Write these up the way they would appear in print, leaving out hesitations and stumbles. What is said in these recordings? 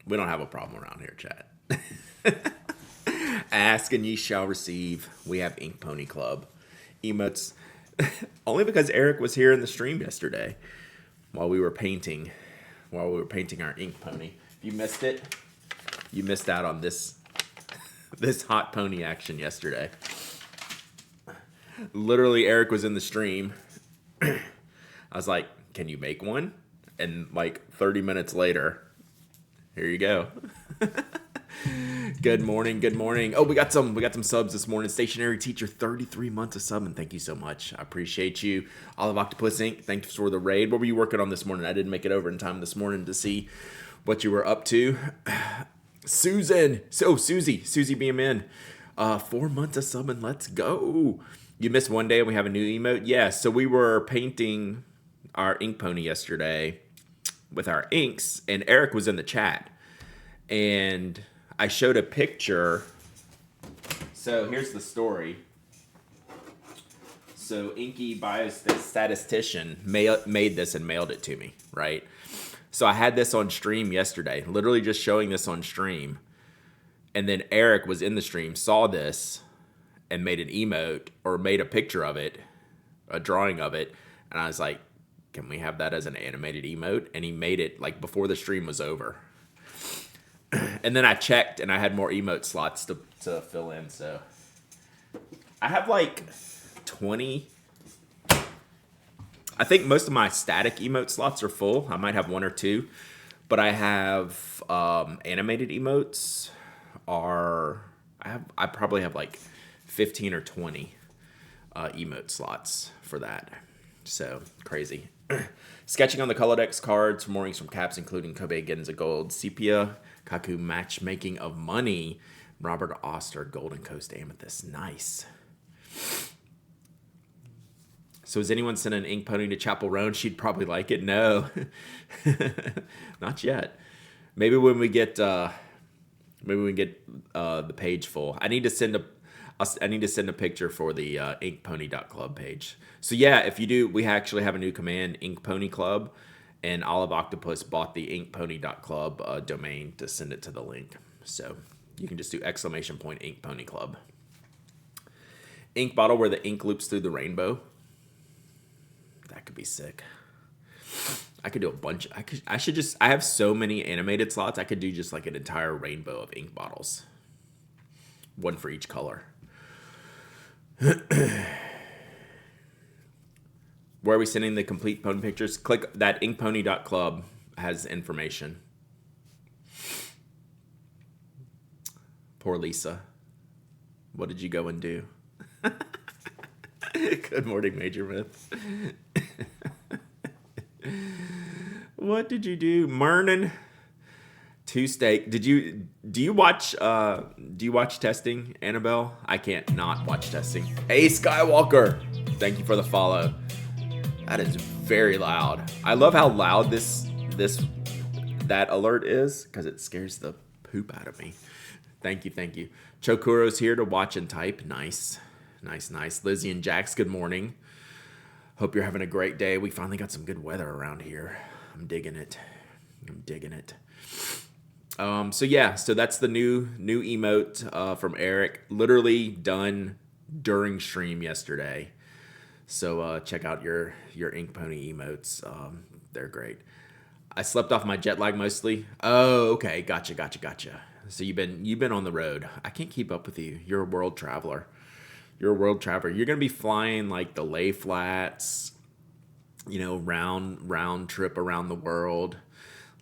We don't have a problem around here, chat. Ask and ye shall receive. We have Ink Pony Club emotes. Only because Eric was here in the stream yesterday while we were painting. While we were painting our ink pony. If you missed it, you missed out on this hot pony action yesterday. Literally, Eric was in the stream. I was like, "Can you make one?" And like 30 minutes later, here you go. Good morning, good morning. Oh, we got some subs this morning. Stationery Teacher, 33 months of subbing. Thank you so much. I appreciate you. Olive Octopus Inc., thanks for the raid. What were you working on this morning? I didn't make it over in time this morning to see what you were up to. Susan. So, Susie being in. 4 months of subbing. Let's go. You missed one day and we have a new emote? Yeah, so we were painting our ink pony yesterday with our inks, and Eric was in the chat. And I showed a picture. So here's the story. So Inky Biostatistician made this and mailed it to me, right? So I had this on stream yesterday, literally just showing this on stream. And then Eric was in the stream, saw this, and made an emote or made a picture of it, a drawing of it. And I was like, can we have that as an animated emote? And he made it like before the stream was over. And then I checked and I had more emote slots to fill in. So I have like 20. I think most of my static emote slots are full. I might have one or two. But I have animated emotes I probably have like 15 or 20 emote slots for that. So crazy. Sketching on the Colodex cards for mornings from Caps, including Kobe Genza Gold, Sepia, Kaku Matchmaking of Money, Robert Oster, Golden Coast Amethyst. Nice. So is anyone sending an ink pony to Chapel Roan? She'd probably like it. No, not yet. Maybe when we get the page full. I need to send a picture for the inkpony.club page. So yeah, if you do, we actually have a new command, Ink Pony Club, and Olive Octopus bought the inkpony.club domain to send it to the link. So you can just do ! Ink Pony Club. Ink bottle where the ink loops through the rainbow. That could be sick. I could do a bunch. I have so many animated slots. I could do just like an entire rainbow of ink bottles. One for each color. Where are we sending the complete pony pictures? Click that inkpony.club has information. Poor Lisa. What did you go and do? Good morning, Major Myth. What did you do? Mernin. Tuesday. Do you watch testing, Annabelle? I can't not watch testing. Hey Skywalker. Thank you for the follow. That is very loud. I love how loud that alert is because it scares the poop out of me. Thank you. Chokuro's here to watch and type. Nice. Lizzie and Jax, good morning. Hope you're having a great day. We finally got some good weather around here. I'm digging it. So that's the new emote from Eric. Literally done during stream yesterday. So check out your Ink Pony emotes. They're great. I slept off my jet lag mostly. Oh, okay. Gotcha. So you've been on the road. I can't keep up with you. You're a world traveler. You're gonna be flying like the lay flats, round trip around the world,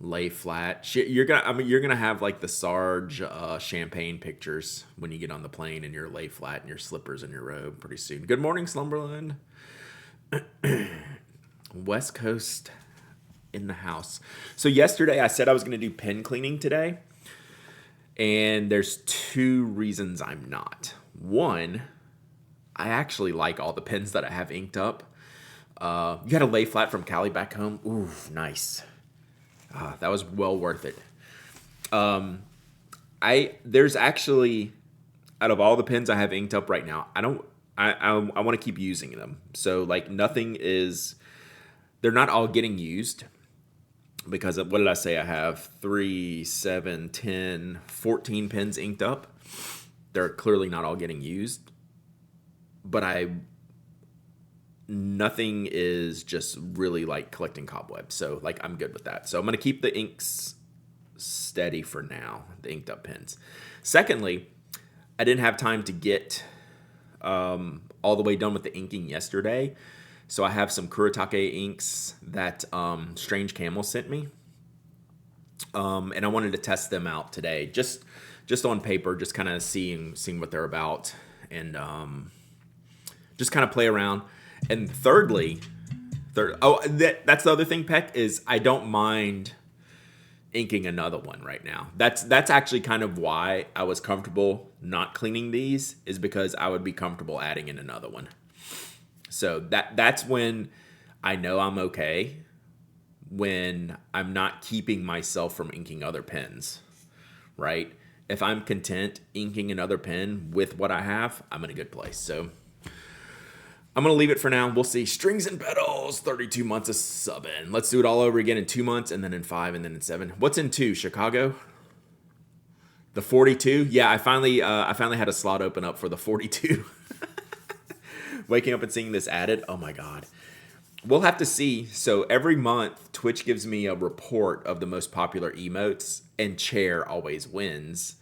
lay flat. You're gonna have like the Sarge champagne pictures when you get on the plane and your lay flat and your slippers and your robe pretty soon. Good morning, Slumberland. West Coast in the house. So yesterday I said I was gonna do pen cleaning today, and there's two reasons I'm not. One, I actually like all the pens that I have inked up. You got a lay flat from Cali back home. Ooh, nice. That was well worth it. There's actually, out of all the pens I have inked up right now, I want to keep using them. So like they're not all getting used. because what did I say? I have 3, 7, 10, 14 pens inked up. They're clearly not all getting used, but nothing is just really like collecting cobwebs. So like I'm good with that. So I'm going to keep the inks steady for now, the inked up pens. Secondly, I didn't have time to get all the way done with the inking yesterday. So I have some Kuretake inks that Strange Camel sent me. And I wanted to test them out today, just on paper, just kind of seeing what they're about, and just kind of play around. And thirdly, that's the other thing, Peck, is I don't mind inking another one right now. That's actually kind of why I was comfortable not cleaning these, is because I would be comfortable adding in another one. So that's when I know I'm okay, when I'm not keeping myself from inking other pens, right? If I'm content inking another pen with what I have, I'm in a good place. So I'm going to leave it for now. We'll see. Strings and Pedals, 32 months of subbing. Let's do it all over again in 2 months, and then in 5, and then in 7. What's in 2? Chicago? The 42? Yeah, I finally had a slot open up for the 42. Waking up and seeing this added. Oh my God. We'll have to see. So every month, Twitch gives me a report of the most popular emotes, and chair always wins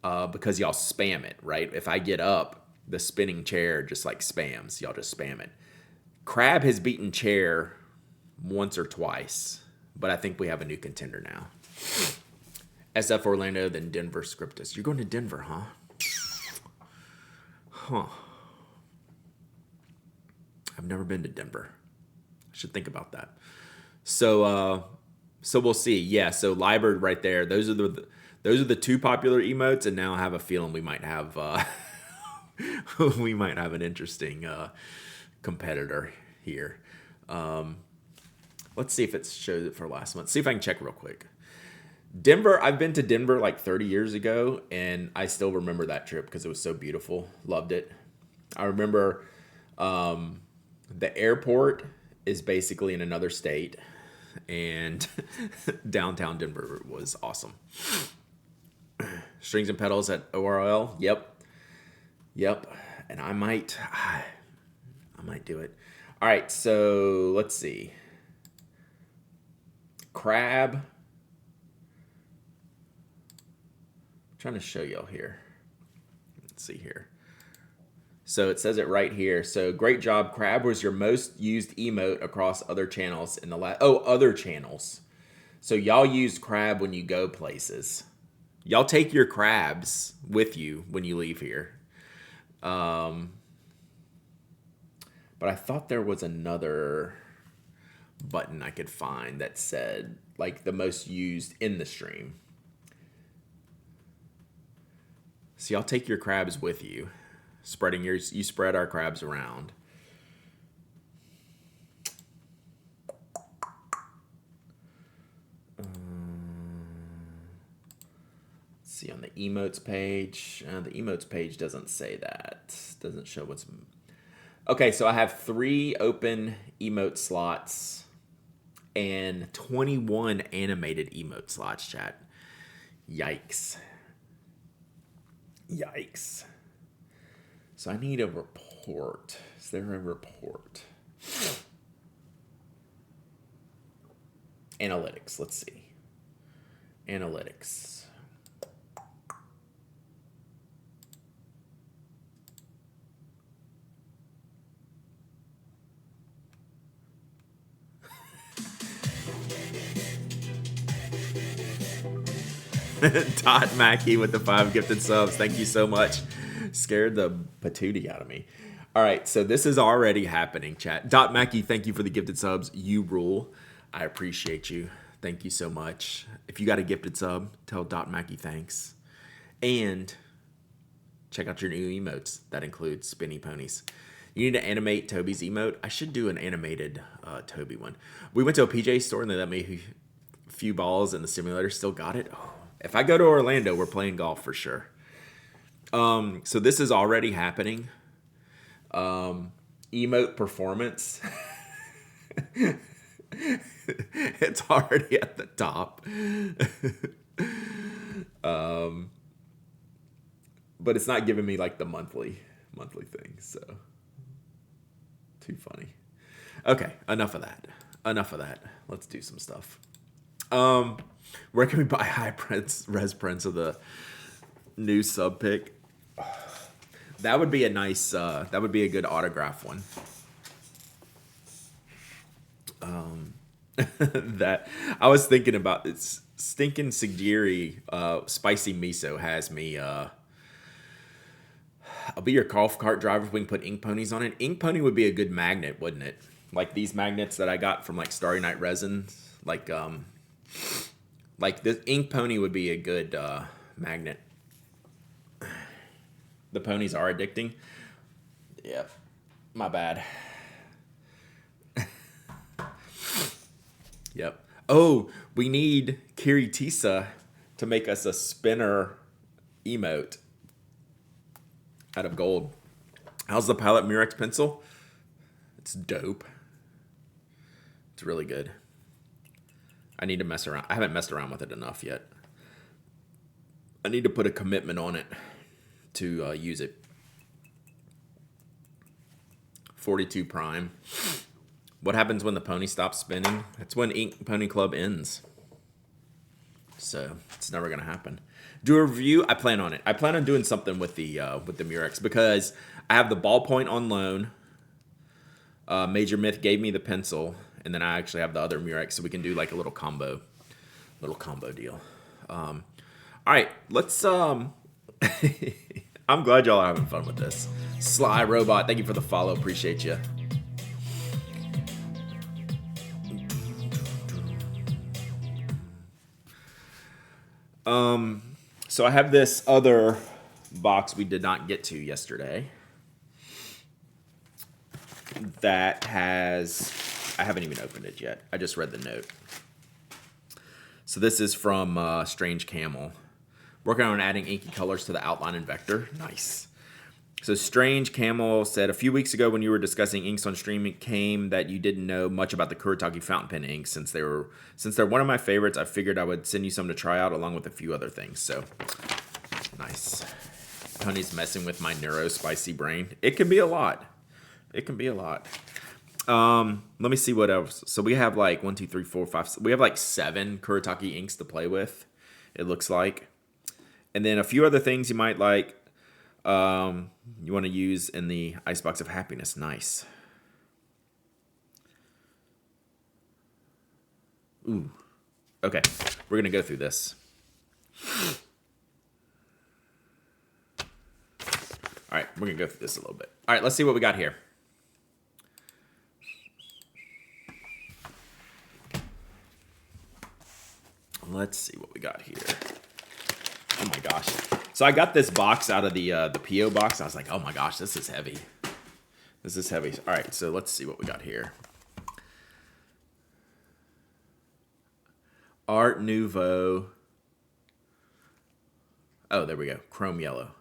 because y'all spam it, right? If I get up, the spinning chair just like spams. Y'all just spam it. Crab has beaten chair once or twice, but I think we have a new contender now. SF Orlando, then Denver Scriptus. You're going to Denver, huh? Huh. I've never been to Denver. I should think about that. So we'll see. Yeah, so Liebert right there. Those are the 2 popular emotes, and now I have a feeling we might have we might have an interesting competitor here. Let's see if it shows it for last month. See if I can check real quick. Denver, I've been to Denver like 30 years ago, and I still remember that trip because it was so beautiful. Loved it. I remember the airport is basically in another state, and downtown Denver was awesome. Strings and Pedals at ORL. Yep. And I might do it. All right, so let's see. Crab. I'm trying to show y'all here. Let's see here. So it says it right here. So great job. Crab was your most used emote across other channels in the other channels. So y'all use Crab when you go places. Y'all take your crabs with you when you leave here. But I thought there was another button I could find that said like the most used in the stream. So y'all take your crabs with you. You spread our crabs around. Let's see on the emotes page. The emotes page doesn't say that. Doesn't show what's... Okay, so I have 3 open emote slots and 21 animated emote slots, chat. Yikes. So I need a report. Is there a report? Analytics, let's see. Analytics. Dot Mackey with the 5 gifted subs. Thank you so much. Scared the patootie out of me. All right, so this is already happening, chat. Dot Mackey, thank you for the gifted subs. You rule. I appreciate you. Thank you so much. If you got a gifted sub, tell Dot Mackey thanks. And check out your new emotes. That includes spinny ponies. You need to animate Toby's emote. I should do an animated Toby one. We went to a PJ store and they let me a few balls in the simulator. Still got it. Oh, if I go to Orlando, we're playing golf for sure. So this is already happening. Emote performance. It's already at the top. But it's not giving me like the monthly thing, so too funny. Okay, enough of that. Let's do some stuff. Where can we buy high res prints of the new sub pick? That would be a nice. That would be a good autograph one. That I was thinking about. It's stinking Sigiri spicy miso has me. I'll be your golf cart driver if we can put ink ponies on it. Ink pony would be a good magnet, wouldn't it? Like these magnets that I got from like Starry Night Resin. Like this ink pony would be a good magnet. The ponies are addicting. Yep. My bad. Yep. Oh, we need Kiritisa to make us a spinner emote out of gold. How's the Pilot Murex pencil? It's dope. It's really good. I need to mess around. I haven't messed around with it enough yet. I need to put a commitment on it to use it. 42 prime. What happens when the pony stops spinning? That's when Ink Pony Club ends. So it's never gonna happen. Do a review. I plan on it. I plan on doing something with the Murex because I have the ballpoint on loan. Major Myth gave me the pencil, and then I actually have the other Murex, so we can do like a little combo deal. All right, let's. I'm glad y'all are having fun with this. Sly Robot, thank you for the follow. Appreciate you. So I have this other box we did not get to yesterday that has, I haven't even opened it yet. I just read the note. So this is from Strange Camel. Working on adding inky colors to the outline and vector. Nice. So Strange Camel said, a few weeks ago when you were discussing inks on stream, it came that you didn't know much about the Kuretake fountain pen inks. Since they're one of my favorites, I figured I would send you some to try out along with a few other things. So nice. Honey's messing with my neuro-spicy brain. It can be a lot. Let me see what else. So we have like 1, 2, 3, 4, 5. We have like 7 Kuretake inks to play with, it looks like. And then a few other things you might like. You want to use in the Icebox of Happiness. Nice. Ooh. Okay. We're going to go through this. All right. We're going to go through this a little bit. All right. Let's see what we got here. Let's see what we got here. Oh my gosh. So I got this box out of the P.O. box. I was like, oh my gosh, this is heavy. All right, so let's see what we got here. Art Nouveau. Oh, there we go. Chrome yellow.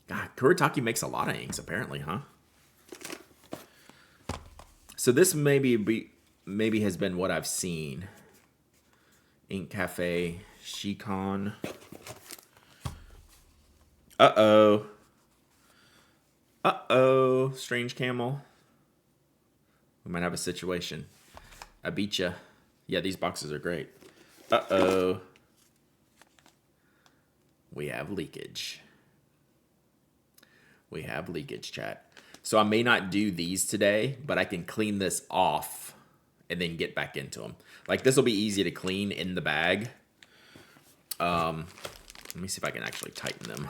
God, Kuretake makes a lot of inks apparently, huh? So this maybe has been what I've seen. Ink Cafe, Shikon. Uh-oh. Strange Camel. We might have a situation. I beat ya. Yeah, these boxes are great. Uh-oh. We have leakage. Chat. So I may not do these today, but I can clean this off and then get back into them. Like, this will be easy to clean in the bag. Let me see if I can actually tighten them.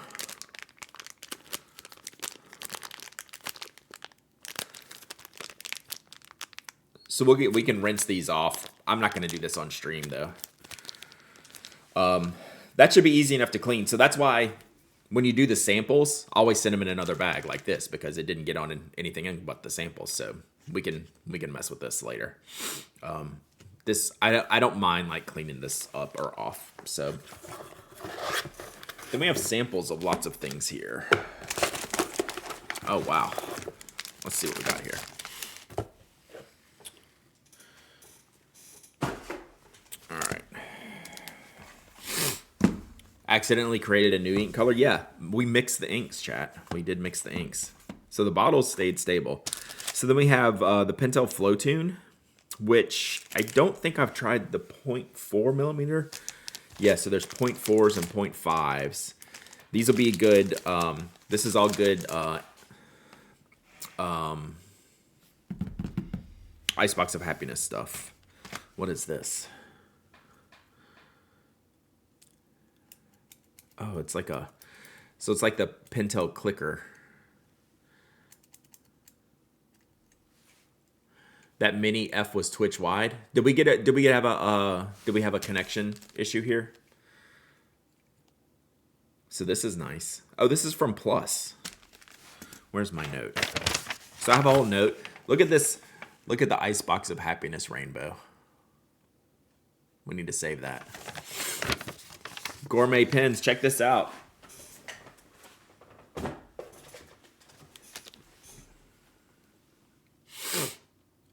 So we can rinse these off. I'm not going to do this on stream, though. That should be easy enough to clean. So that's why when you do the samples, always send them in another bag like this, because it didn't get on anything but the samples. So we can mess with this later. This I don't mind like cleaning this up or off. So then we have samples of lots of things here. Oh wow. Let's see what we got here. accidentally created a new ink color. Yeah, we mixed the inks, chat. We did mix the inks. So the bottles stayed stable. So then we have the Pentel Flow Tune, which I don't think I've tried the 0.4 millimeter. Yeah, so there's 0.4s and 0.5s. These will be good. This is all good Icebox of Happiness stuff. What is this? Oh, it's like a... So it's like the Pentel clicker. That mini F was Twitch wide. Did we have a connection issue here? So this is nice. Oh, this is from Plus. Where's my note? So I have a whole note. Look at this. Look at the Icebox of Happiness rainbow. We need to save that. Gourmet pens. Check this out.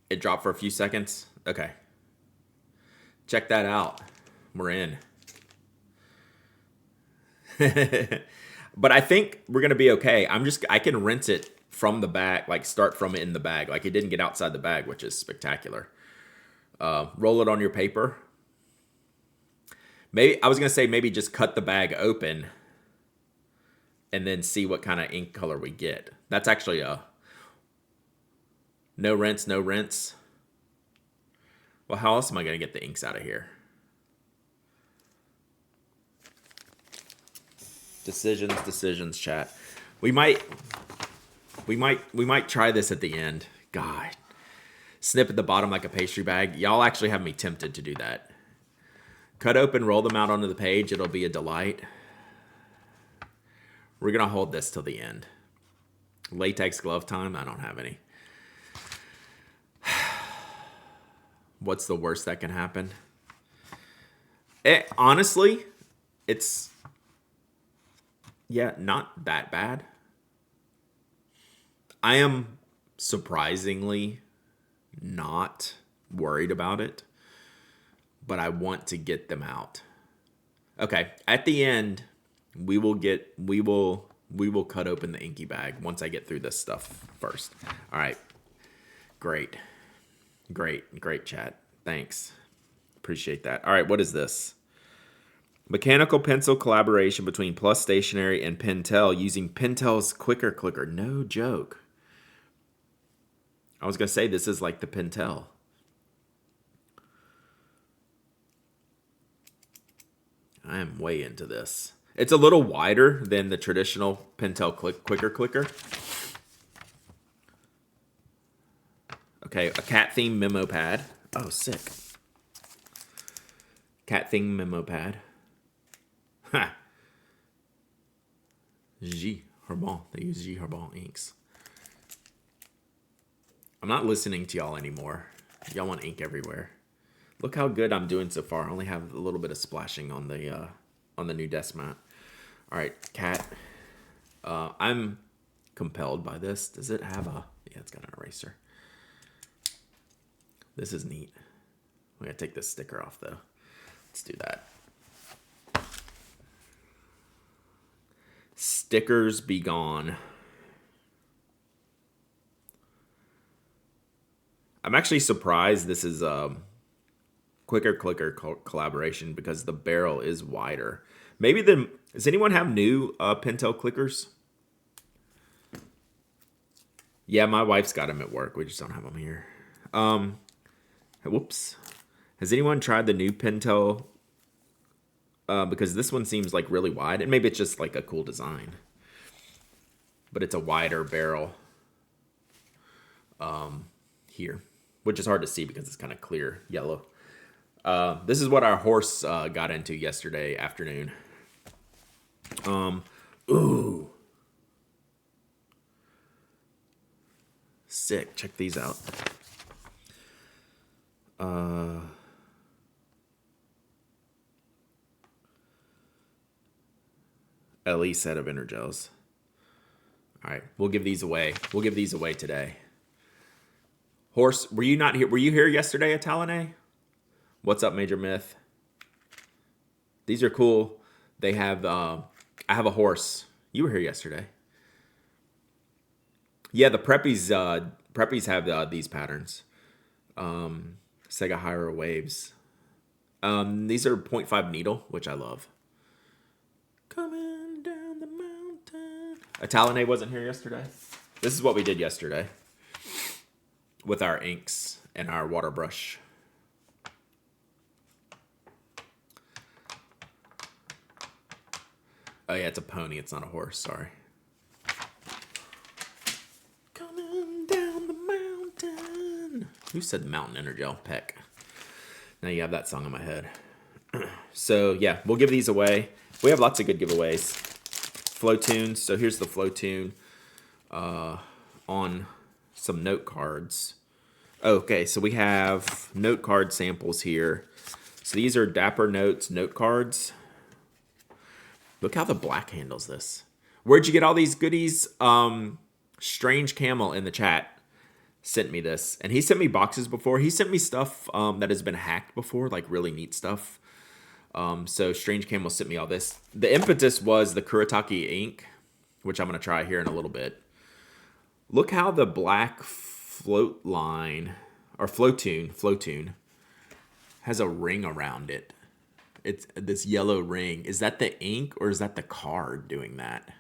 It dropped for a few seconds. Okay. Check that out. We're in. But I think we're going to be okay. I can rinse it from the bag, like start from it in the bag. Like it didn't get outside the bag, which is spectacular. Roll it on your paper. Maybe I was going to say maybe just cut the bag open and then see what kind of ink color we get. That's actually a no rinse, no rinse. Well, how else am I going to get the inks out of here? Decisions, chat. We might try this at the end. God. Snip at the bottom like a pastry bag. Y'all actually have me tempted to do that. Cut open, roll them out onto the page. It'll be a delight. We're going to hold this till the end. Latex glove time. I don't have any. What's the worst that can happen? Honestly, it's... yeah, not that bad. I am surprisingly not worried about it, but I want to get them out. Okay, at the end, we will cut open the inky bag once I get through this stuff first. All right, great, chat. Thanks, appreciate that. All right, what is this? Mechanical pencil collaboration between Plus Stationery and Pentel using Pentel's Quicker Clicker. No joke. I was going to say this is like the Pentel. I am way into this. It's a little wider than the traditional Pentel Quicker Clicker. Okay, a cat theme memo pad. Oh, sick. Cat theme memo pad. Ha! G Herbon. They use G Herbon inks. I'm not listening to y'all anymore. Y'all want ink everywhere. Look how good I'm doing so far. I only have a little bit of splashing on the new desk mat. All right, cat. I'm compelled by this. Does it have a... yeah, it's got an eraser. This is neat. We gotta take this sticker off though. Let's do that. Stickers be gone. I'm actually surprised this is a Quicker Clicker collaboration because the barrel is wider. Maybe does anyone have new Pentel clickers? Yeah, my wife's got them at work. We just don't have them here. Whoops. Has anyone tried the new Pentel? Because this one seems like really wide, and maybe it's just like a cool design. But it's a wider barrel here, which is hard to see because it's kind of clear yellow. This is what our horse got into yesterday afternoon. Ooh. Sick. Check these out. LE set of Energels. All right, we'll give these away. We'll give these away today. Horse, were you not here? Were you here yesterday at Talonay? What's up, Major Myth? These are cool. They have, I have a horse. You were here yesterday. Yeah, the preppies have these patterns. Sega Hiro Waves. These are .5 needle, which I love. Coming down the mountain. Italine wasn't here yesterday. This is what we did yesterday with our inks and our water brush. Oh yeah, it's a pony. It's not a horse. Sorry. Coming down the mountain. Who said mountain energy? I'll peck. Now you have that song in my head. So yeah, we'll give these away. We have lots of good giveaways. Flow tunes. So here's the flow tune on some note cards. Okay, so we have note card samples here. So these are Dapper Notes note cards. Look how the black handles this. Where'd you get all these goodies? Strange Camel in the chat sent me this. And he sent me boxes before. He sent me stuff that has been hacked before, like really neat stuff. So Strange Camel sent me all this. The impetus was the Kuretake Ink, which I'm going to try here in a little bit. Look how the black float line, or flow tune, has a ring around it. It's this yellow ring. Is that the ink or is that the card doing that?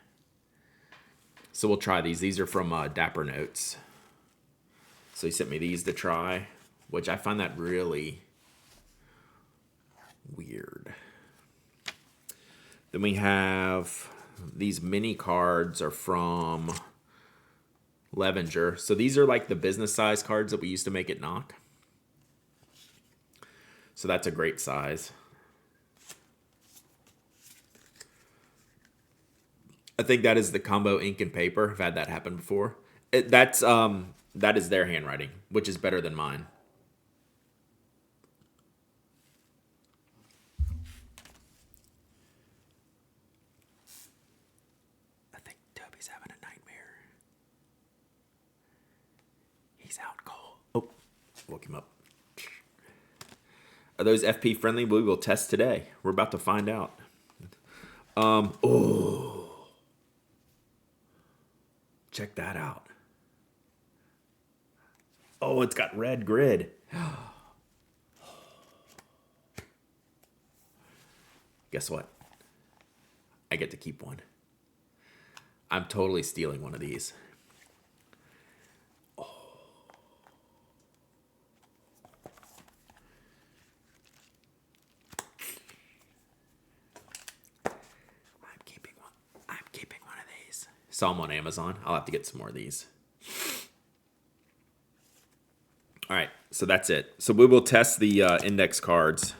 So we'll try these. These are from Dapper Notes. So he sent me these to try, which I find that really weird. Then we have these mini cards are from Levenger. So these are like the business size cards that we used to make at Knock. So that's a great size. I think that is the combo ink and paper. I've had that happen before. That is their handwriting, which is better than mine. I think Toby's having a nightmare. He's out cold. Oh, woke him up. Are those FP friendly? We will test today. We're about to find out. Oh. Check that out. Oh, it's got red grid. Guess what? I get to keep one. I'm totally stealing one of these. Oh. I'm keeping one of these. Saw them on Amazon. I'll have to get some more of these. All right, so that's it. So we will test the index cards.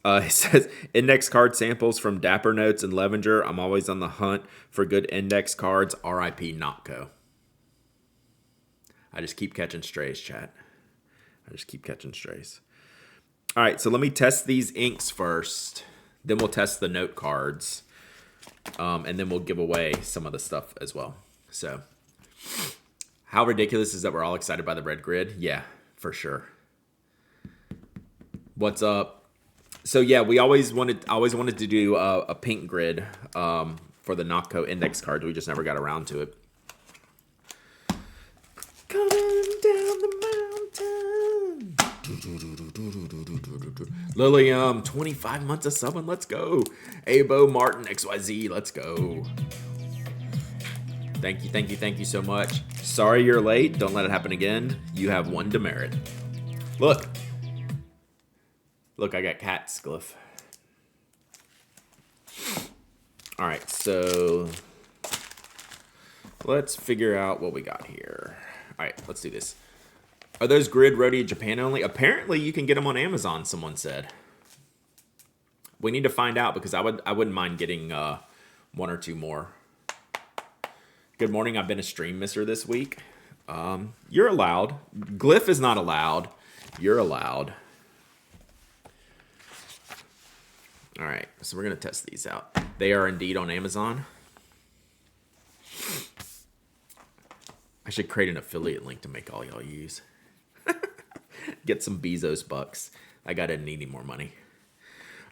It says, index card samples from Dapper Notes and Levenger. I'm always on the hunt for good index cards. R.I.P. Notco. I just keep catching strays, chat. I just keep catching strays. All right, so let me test these inks first. Then we'll test the note cards. And then we'll give away some of the stuff as well. So, how ridiculous is that we're all excited by the red grid? Yeah, for sure. What's up? So yeah, I always wanted to do a pink grid for the Notco index cards. We just never got around to it. Coming down the mountain. Lilium, 25 months of subbing. Let's go. Abo Martin XYZ. Let's go. Thank you so much. Sorry you're late. Don't let it happen again. You have one demerit. Look, I got cat's glyph. All right, so let's figure out what we got here. All right, let's do this. Are those grid Rhodey Japan only? Apparently, you can get them on Amazon, someone said. We need to find out because I wouldn't mind getting one or two more. Good morning. I've been a stream misser this week. You're allowed. Glyph is not allowed. You're allowed. All right, so we're going to test these out. They are indeed on Amazon. I should create an affiliate link to make all y'all use. Get some Bezos bucks. I got to need any more money.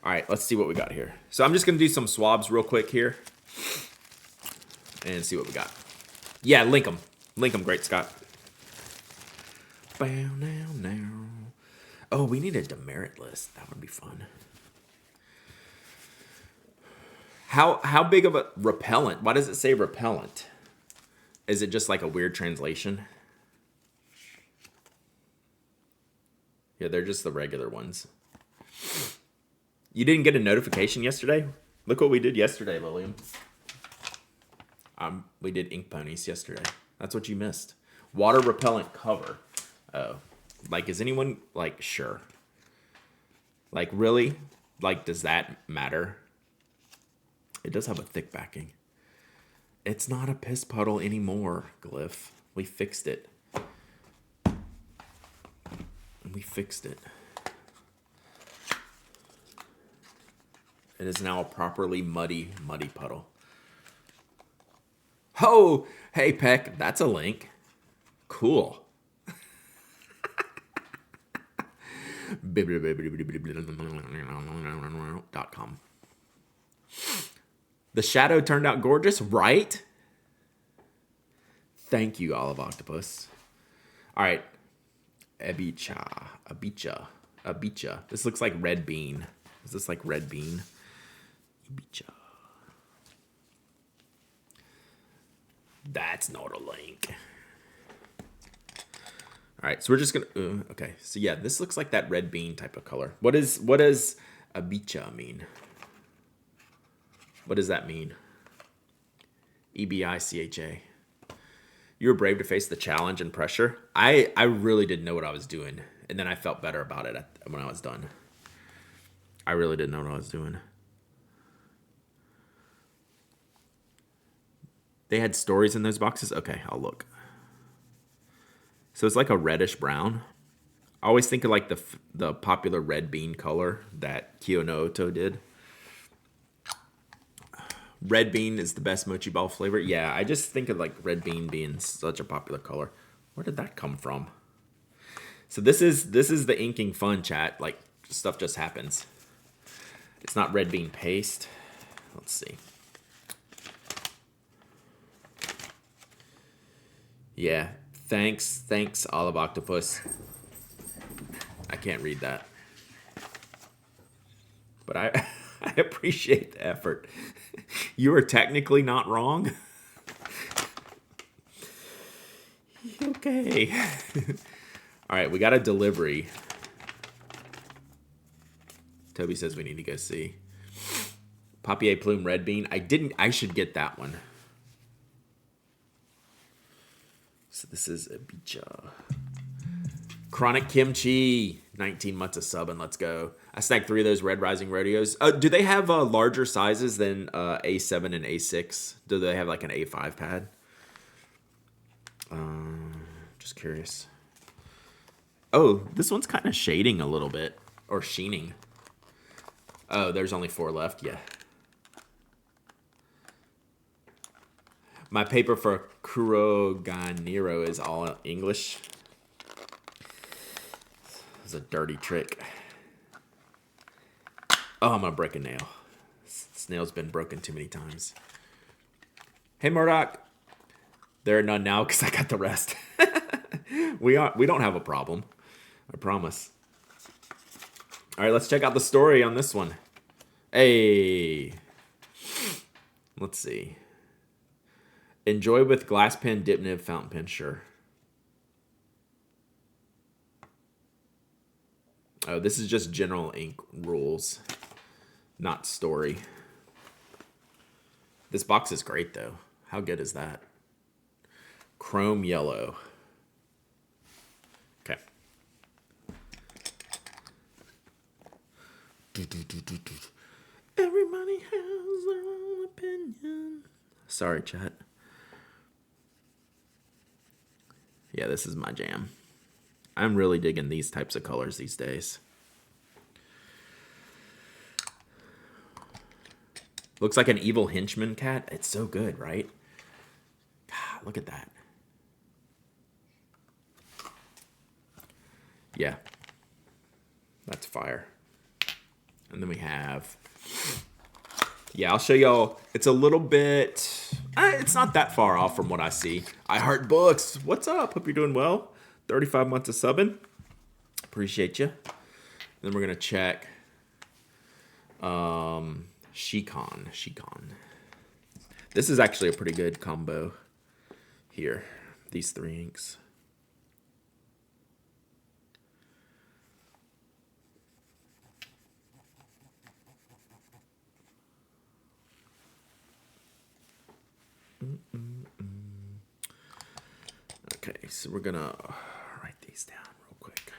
All right, let's see what we got here. So I'm just going to do some swabs real quick here and see what we got. Yeah, link them. Link them, Great Scott. Bow now, now. Oh, we need a demerit list. That would be fun. How big of a repellent? Why does it say repellent? Is it just like a weird translation? Yeah, they're just the regular ones. You didn't get a notification yesterday? Look what we did yesterday, Lillian. We did ink ponies yesterday. That's what you missed. Water repellent cover. Oh. Like, is anyone, like, sure? Like, really? Like, does that matter? It does have a thick backing. It's not a piss puddle anymore, Glyph. We fixed it. We fixed it. It is now a properly muddy puddle. Oh, hey, Peck, that's a link. Cool. .com. The shadow turned out gorgeous, right? Thank you, Olive Octopus. All right. Abicha. This looks like red bean. Is this like red bean? Abicha. That's not a link. All right, so we're just gonna. Okay, so yeah, this looks like that red bean type of color. What does abicha mean? What does that mean? EBICHA. You were brave to face the challenge and pressure. I really didn't know what I was doing, and then I felt better about it when I was done. I really didn't know what I was doing. They had stories in those boxes? Okay, I'll look. So it's like a reddish brown. I always think of like the popular red bean color that Kyonoto did. Red bean is the best mochi ball flavor. Yeah, I just think of like red bean being such a popular color. Where did that come from? So this is the inking fun, chat. Like, stuff just happens. It's not red bean paste. Let's see. Yeah, thanks, Olive Octopus. I can't read that. But I appreciate the effort. You are technically not wrong. Okay. All right, we got a delivery. Toby says we need to go see. Papier Plume Red Bean. I should get that one. So this is Abicha. Chronic Kimchi. 19 months of sub, and let's go. I snagged 3 of those Red Rising Rodeos. Do they have larger sizes than A7 and A6? Do they have like an A5 pad? Just curious. Oh, this one's kind of shading a little bit. Or sheening. Oh, there's only 4 left. Yeah. My paper for Kuroganiro is all English. It's a dirty trick. Oh, I'm gonna break a nail. This nail's been broken too many times. Hey, Murdoch. There are none now because I got the rest. We don't have a problem. I promise. All right, let's check out the story on this one. Hey. Let's see. Enjoy with glass pen, dip nib, fountain pen, sure. Oh, this is just general ink rules, not story. This box is great, though. How good is that? Chrome yellow. Okay. Everybody has their own opinion. Sorry, chat. Yeah, this is my jam. I'm really digging these types of colors these days. Looks like an evil henchman cat. It's so good, right? God, look at that. Yeah. That's fire. And then we have, yeah, I'll show y'all. It's a little bit, it's not that far off from what I see. I Heart Books. What's up? Hope you're doing well. 35 months of subbing. Appreciate you. Then we're going to check Shikon. This is actually a pretty good combo here. These 3 inks. Okay, so we're gonna write these down real quick.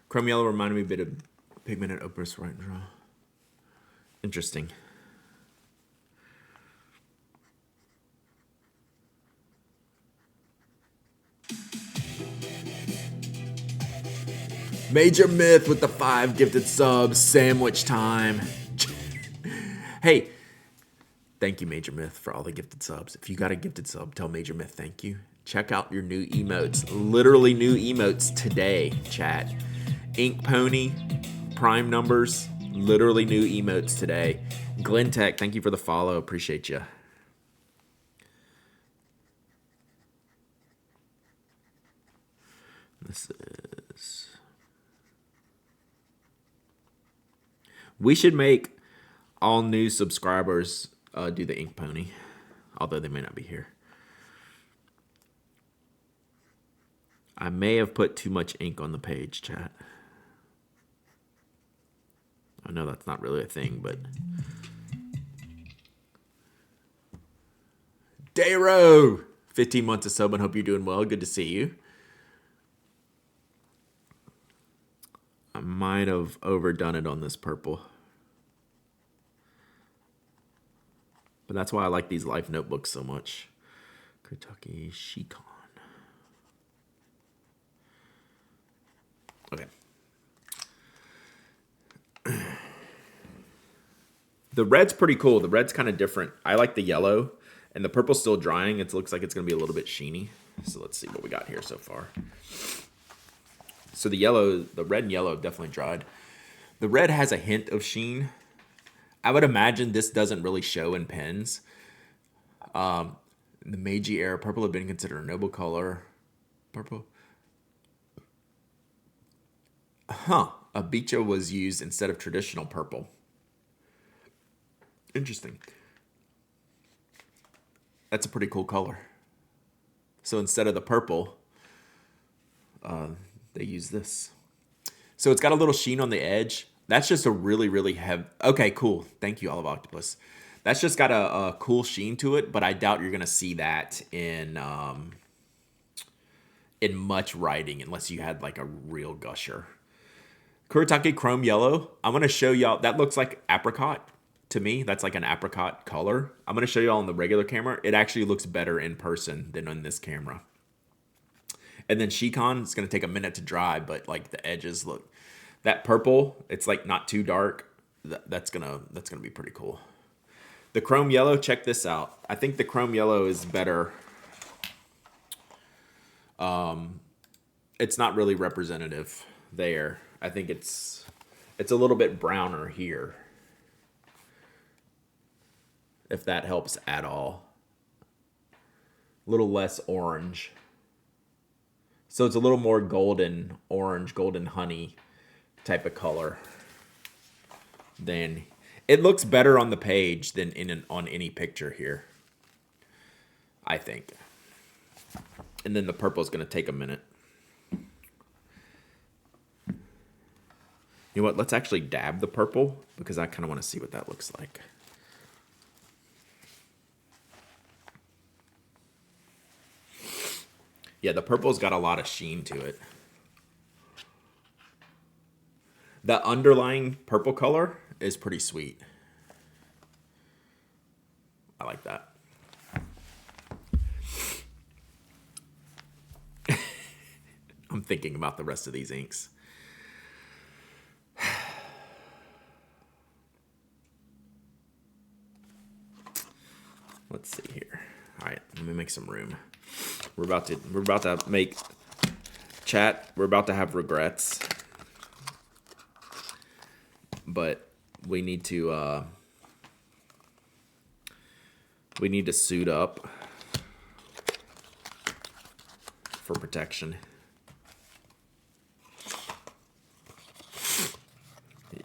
Chrome yellow reminded me a bit of pigmented opus right and draw. Interesting. Major Myth with the 5 gifted subs. Sandwich time. Hey, thank you, Major Myth, for all the gifted subs. If you got a gifted sub, tell Major Myth thank you. Check out your new emotes. Literally new emotes today, chat. Ink Pony, Prime numbers, literally new emotes today. Glenn Tech, thank you for the follow. Appreciate you. This is... We should make all new subscribers do the Ink Pony, although they may not be here. I may have put too much ink on the page, chat. I know that's not really a thing, but... Dayro! 15 months of sub, and hope you're doing well. Good to see you. I might have overdone it on this purple. But that's why I like these life notebooks so much. Kuretake Shikon. Okay. The red's pretty cool. The red's kind of different. I like the yellow, and the purple's still drying. It looks like it's going to be a little bit sheeny. So let's see what we got here so far. So the yellow, the red and yellow definitely dried. The red has a hint of sheen. I would imagine this doesn't really show in pens. The Meiji era, purple had been considered a noble color. Purple. Huh. Abicha was used instead of traditional purple. Interesting. That's a pretty cool color. So instead of the purple, they use this. So it's got a little sheen on the edge. That's just a really, really heavy... Okay, cool. Thank you, Olive Octopus. That's just got a cool sheen to it, but I doubt you're going to see that in much writing unless you had like a real gusher. Kuretake Chrome Yellow. I'm going to show y'all... That looks like apricot to me. That's like an apricot color. I'm going to show y'all on the regular camera. It actually looks better in person than on this camera. And then Shikon, it's going to take a minute to dry, but like the edges look... That purple, it's like not too dark. That's gonna be pretty cool. The Chrome Yellow, check this out. I think the Chrome Yellow is better. It's not really representative there. I think it's a little bit browner here. If that helps at all. A little less orange. So it's a little more golden orange, golden honey type of color. Then it looks better on the page than on any picture here, I think. And then the purple is going to take a minute. You know what? Let's actually dab the purple because I kind of want to see what that looks like. Yeah, the purple's got a lot of sheen to it. The underlying purple color is pretty sweet. I like that. I'm thinking about the rest of these inks. Let's see here. All right, let me make some room. We're about to make chat. We're about to have regrets. but we need to suit up for protection.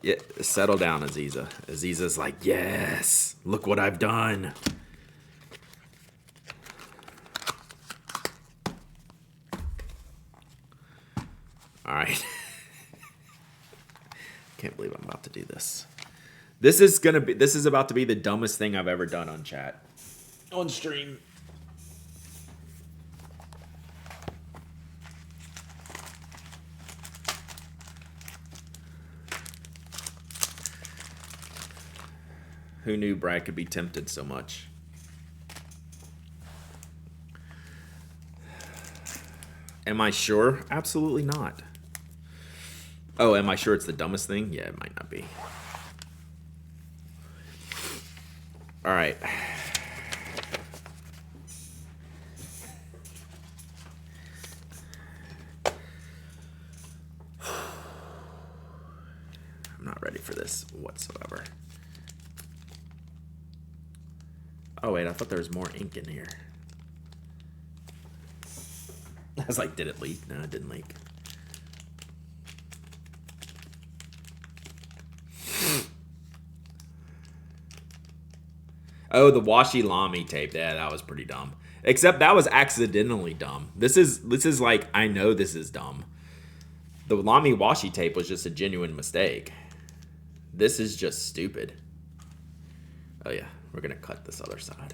Yeah, settle down, Aziza. Aziza's like, yes, look what I've done. All right. Can't believe I'm about to do this. This is about to be the dumbest thing I've ever done on chat. On stream. Who knew Brad could be tempted so much? Am I sure? Absolutely not. Oh, am I sure it's the dumbest thing? Yeah, it might not be. All right. I'm not ready for this whatsoever. Oh, wait, I thought there was more ink in here. I was like, did it leak? No, it didn't leak. Oh, the washi lami tape. Yeah, that was pretty dumb. Except that was accidentally dumb. This is like, I know this is dumb. The lami washi tape was just a genuine mistake. This is just stupid. Oh yeah, we're gonna cut this other side.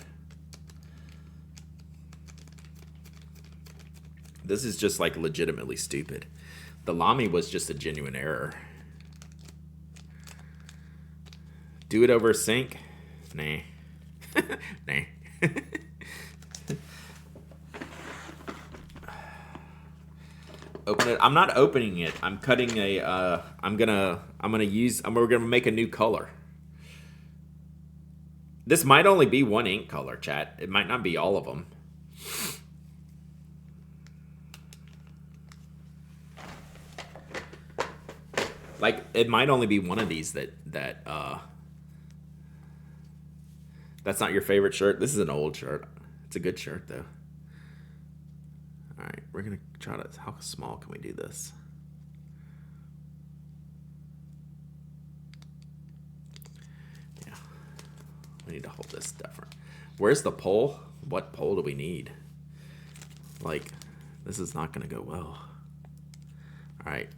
This is just like legitimately stupid. The lami was just a genuine error. Do it over sync? Nah. Nah. Open it. I'm not opening it. I'm cutting a we're gonna make a new color. This might only be one ink color, chat. It might not be all of them. Like, it might only be one of these that's not your favorite shirt. This is an old shirt. It's a good shirt, though. All right, we're going to try to... How small can we do this? Yeah. We need to hold this different. Where's the pole? What pole do we need? Like, this is not going to go well. All right.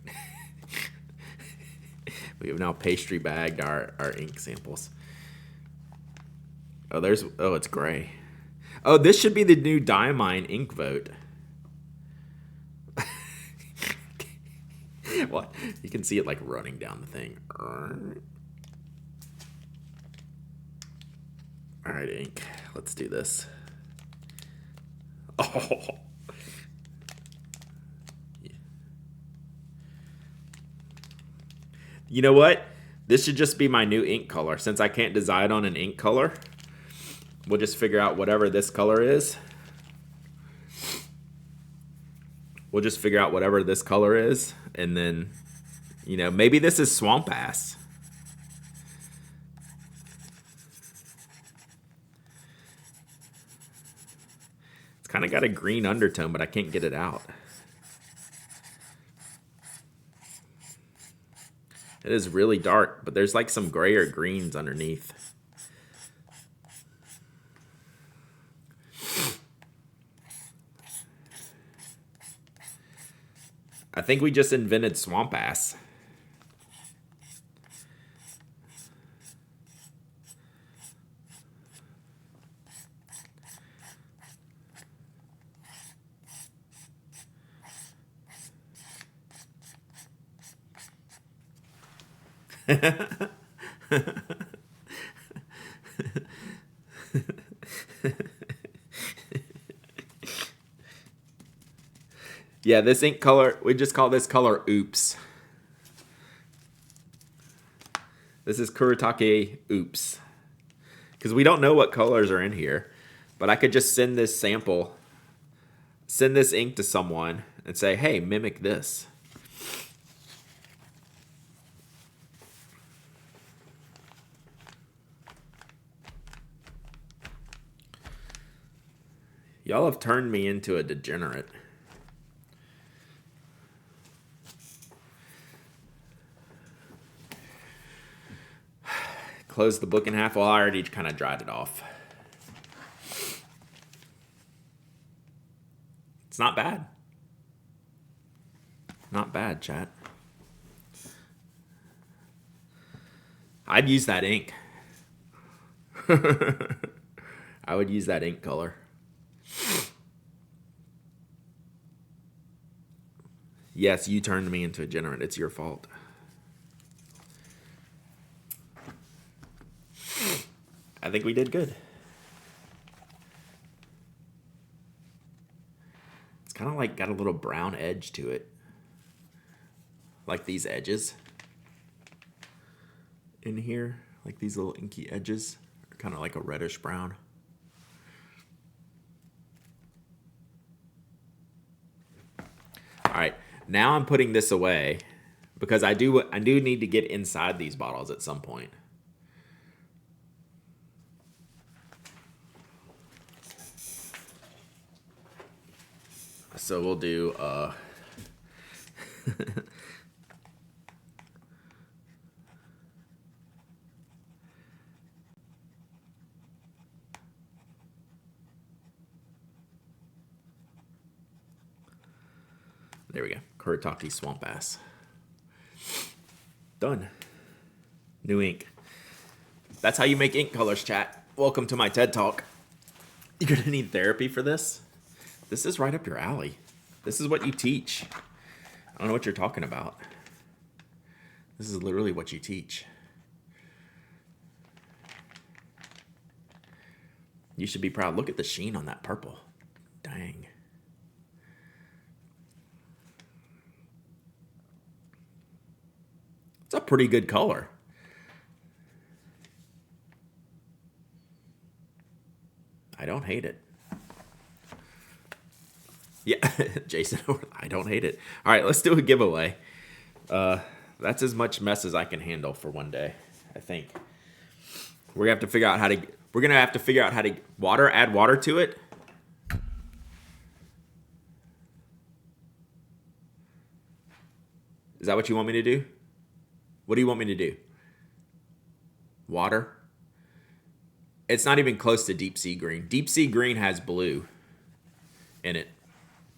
We have now pastry bagged our ink samples. Oh, it's gray. Oh, this should be the new Diamine ink vote. What? You can see it like running down the thing. All right, ink. Let's do this. Oh. You know what? This should just be my new ink color. Since I can't decide on an ink color, we'll just figure out whatever this color is. We'll just figure out whatever this color is. And then, you know, maybe this is Swamp Ass. It's kind of got a green undertone, but I can't get it out. It is really dark, but there's like some grayer greens underneath. I think we just invented Swamp Ass. Yeah, this ink color, we just call this color Oops. This is Kuretake Oops. Because we don't know what colors are in here. But I could just send this sample, send this ink to someone and say, hey, mimic this. Y'all have turned me into a degenerate. Close the book in half. Well, I already kind of dried it off. It's not bad. Not bad, chat. I'd use that ink. I would use that ink color. Yes, you turned me into a degenerate. It's your fault. I think we did good. It's kind of like got a little brown edge to it. Like these edges in here. Like these little inky edges are kind of like a reddish brown. All right, now I'm putting this away because I do need to get inside these bottles at some point. So we'll do there we go. Kuretake Swamp Ass. Done. New ink. That's how you make ink colors, chat. Welcome to my TED Talk. You're gonna need therapy for this. This is right up your alley. This is what you teach. I don't know what you're talking about. This is literally what you teach. You should be proud. Look at the sheen on that purple. Dang. It's a pretty good color. I don't hate it. Yeah, Jason, I don't hate it. All right, let's do a giveaway. That's as much mess as I can handle for one day, I think. We're gonna have to figure out how to. We're gonna have to figure out how to add water to it. Is that what you want me to do? What do you want me to do? Water? It's not even close to deep sea green. Deep sea green has blue in it.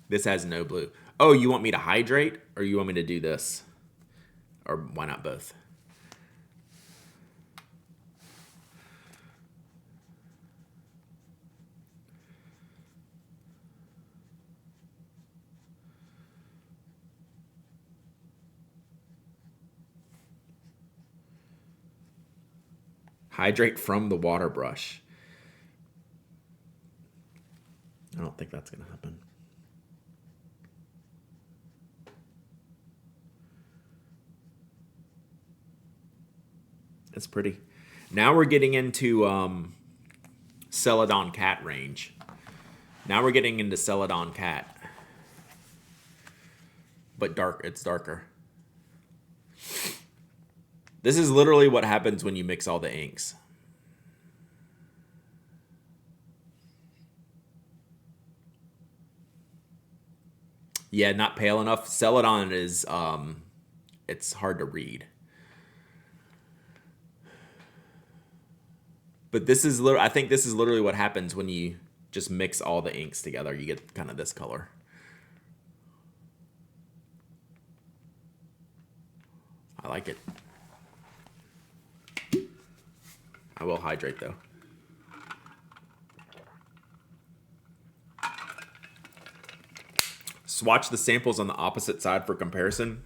This has no blue. Oh, you want me to hydrate or you want me to do this? Or why not both? Hydrate from the water brush. I don't think that's going to happen. It's pretty. Now we're getting into Celadon Cat range. Now we're getting into Celadon Cat. But dark, it's darker. This is literally what happens when you mix all the inks. Yeah, not pale enough. Celadon is, it's hard to read. But this is, I think this is literally what happens when you just mix all the inks together. You get kind of this color. I like it. I will hydrate though. Swatch the samples on the opposite side for comparison.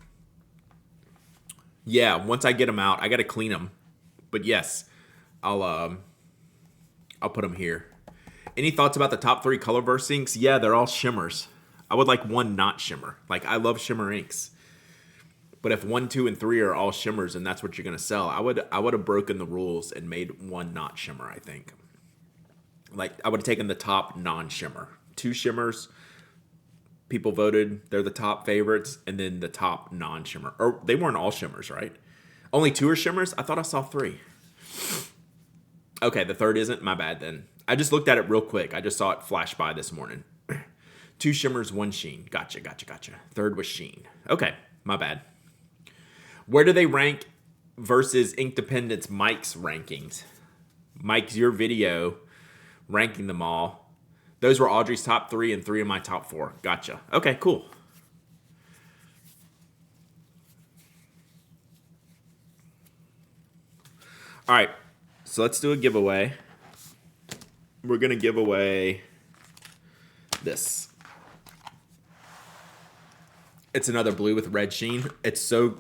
Yeah, once I get them out, I got to clean them. But yes, I'll put them here. Any thoughts about the top 3 Colorverse inks? Yeah, they're all shimmers. I would like one not shimmer. Like, I love shimmer inks. But if 1, 2, and 3 are all shimmers and that's what you're gonna sell, I would have broken the rules and made one not shimmer, I think. Like, I would have taken the top non-shimmer. 2 shimmers, people voted, they're the top favorites, and then the top non-shimmer. Or they weren't all shimmers, right? Only 2 are shimmers? I thought I saw 3. Okay, the third isn't? My bad then. I just looked at it real quick. I just saw it flash by this morning. 2 shimmers, 1 sheen. Gotcha. Third was sheen. Okay, my bad. Where do they rank versus Ink Dependence Mike's rankings? Mike's your video ranking them all. Those were Audrey's top 3 and 3 of my top 4. Gotcha. Okay, cool. All right, so let's do a giveaway. We're going to give away this. It's another blue with red sheen. It's so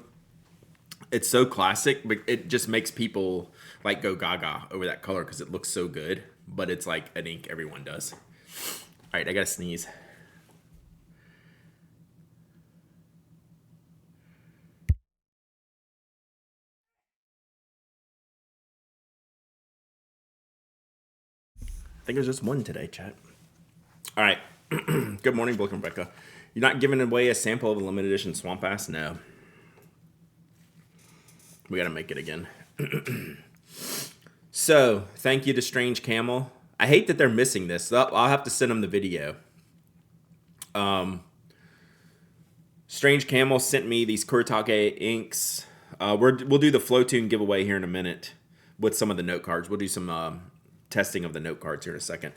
classic, but it just makes people like go gaga over that color because it looks so good. But it's like an ink everyone does. All right, I gotta sneeze. I think there's just one today, chat. All right. Good morning, Brooke and Rebecca. You're not giving away a sample of a limited edition Swamp Ass? No. We gotta make it again. So, thank you to Strange Camel. I hate that they're missing this. I'll have to send them the video. Strange Camel sent me these Kuretake inks. We'll do the Flowtune giveaway here in a minute with some of the note cards. We'll do some testing of the note cards here in a second.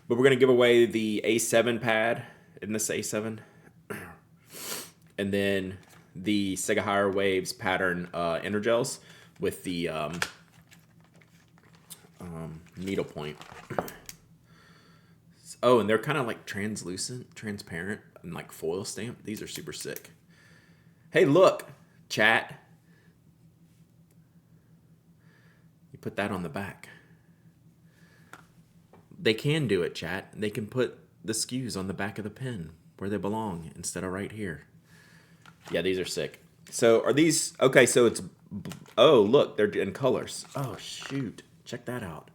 But we're going to give away the A7 pad. Isn't this A7? And then the Sega Higher Waves pattern Energels with the needle point. Oh, and they're kind of like translucent, transparent, and like foil stamped. These are super sick. Hey, look, chat. You put that on the back. They can do it, chat. They can put the SKUs on the back of the pen where they belong instead of right here. Yeah, these are sick. So are these, okay, so it's, oh, look, they're in colors. Oh, shoot. Check that out.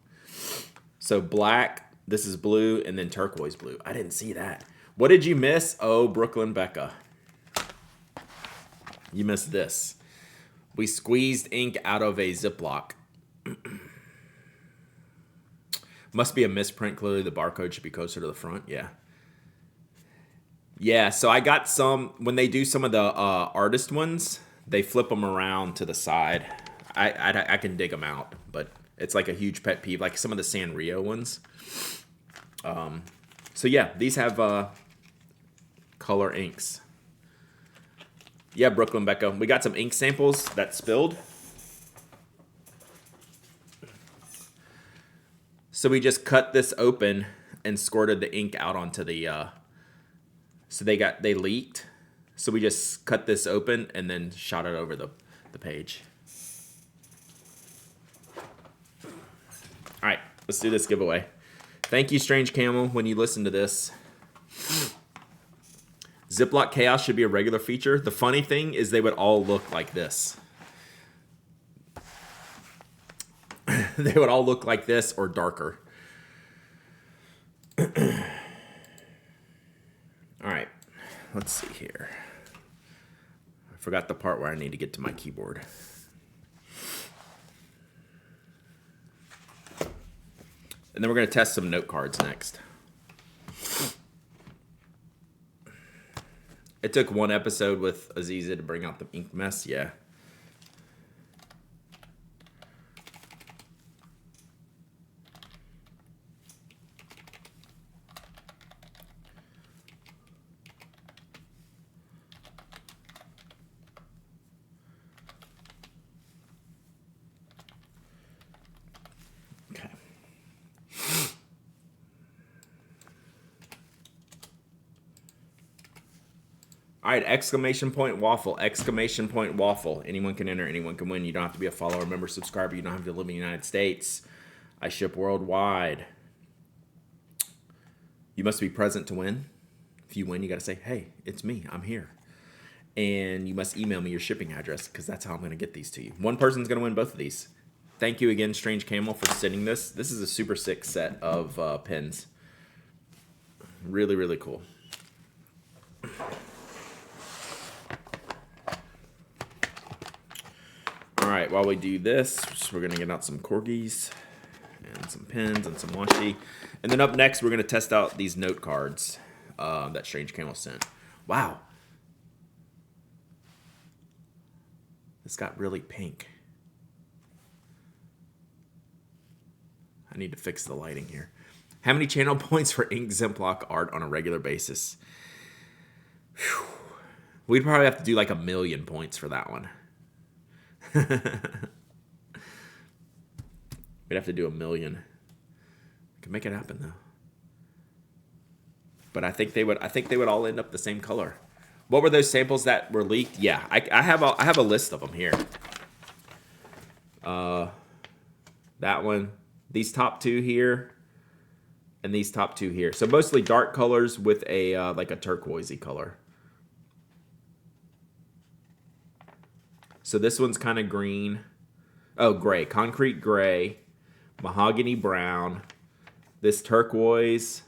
So black, this is blue, and then turquoise blue. I didn't see that. What did you miss? Oh, Brooklyn Becca. You missed this. We squeezed ink out of a Ziploc. Must be a misprint. Clearly the barcode should be closer to the front. Yeah. Yeah, so I got some, when they do some of the artist ones, they flip them around to the side. I can dig them out, but it's like a huge pet peeve, like some of the Sanrio ones. So yeah, these have color inks. Yeah, Brooklyn Becca. We got some ink samples that spilled. So we just cut this open and squirted the ink out onto the, so they leaked. So we just cut this open and then shot it over the page. All right, let's do this giveaway. Thank you, Strange Camel, when you listen to this. Ziploc Chaos should be a regular feature. The funny thing is they would all look like this. They would all look like this or darker. All right, let's see here. I forgot the part where I need to get to my keyboard. And then we're going to test some note cards next. It took one episode with Aziza to bring out the ink mess, yeah. All right, exclamation point waffle, exclamation point waffle. Anyone can enter, anyone can win. You don't have to be a follower, member, subscriber. You don't have to live in the United States. I ship worldwide. You must be present to win. If you win, you got to say, hey, it's me. I'm here. And you must email me your shipping address because that's how I'm going to get these to you. One person's going to win both of these. Thank you again, Strange Camel, for sending this. This is a super sick set of pens. Really, really cool. All right, while we do this, we're going to get out some corgis. and some pens and some washi. And then up next, we're going to test out these note cards that Strange Camel sent. Wow. This got really pink. I need to fix the lighting here. How many channel points for ink Ziploc art on a regular basis? Whew. We'd probably have to do like 1,000,000 points for that one. We'd have to do 1,000,000. Could make it happen though. But I think they would all end up the same color. What were those samples that were leaked? Yeah, I have a list of them here. That one, these top two here, and these top two here. So mostly dark colors with a like a turquoisey color. So this one's kind of green. Oh, gray. Concrete gray. Mahogany brown. This turquoise.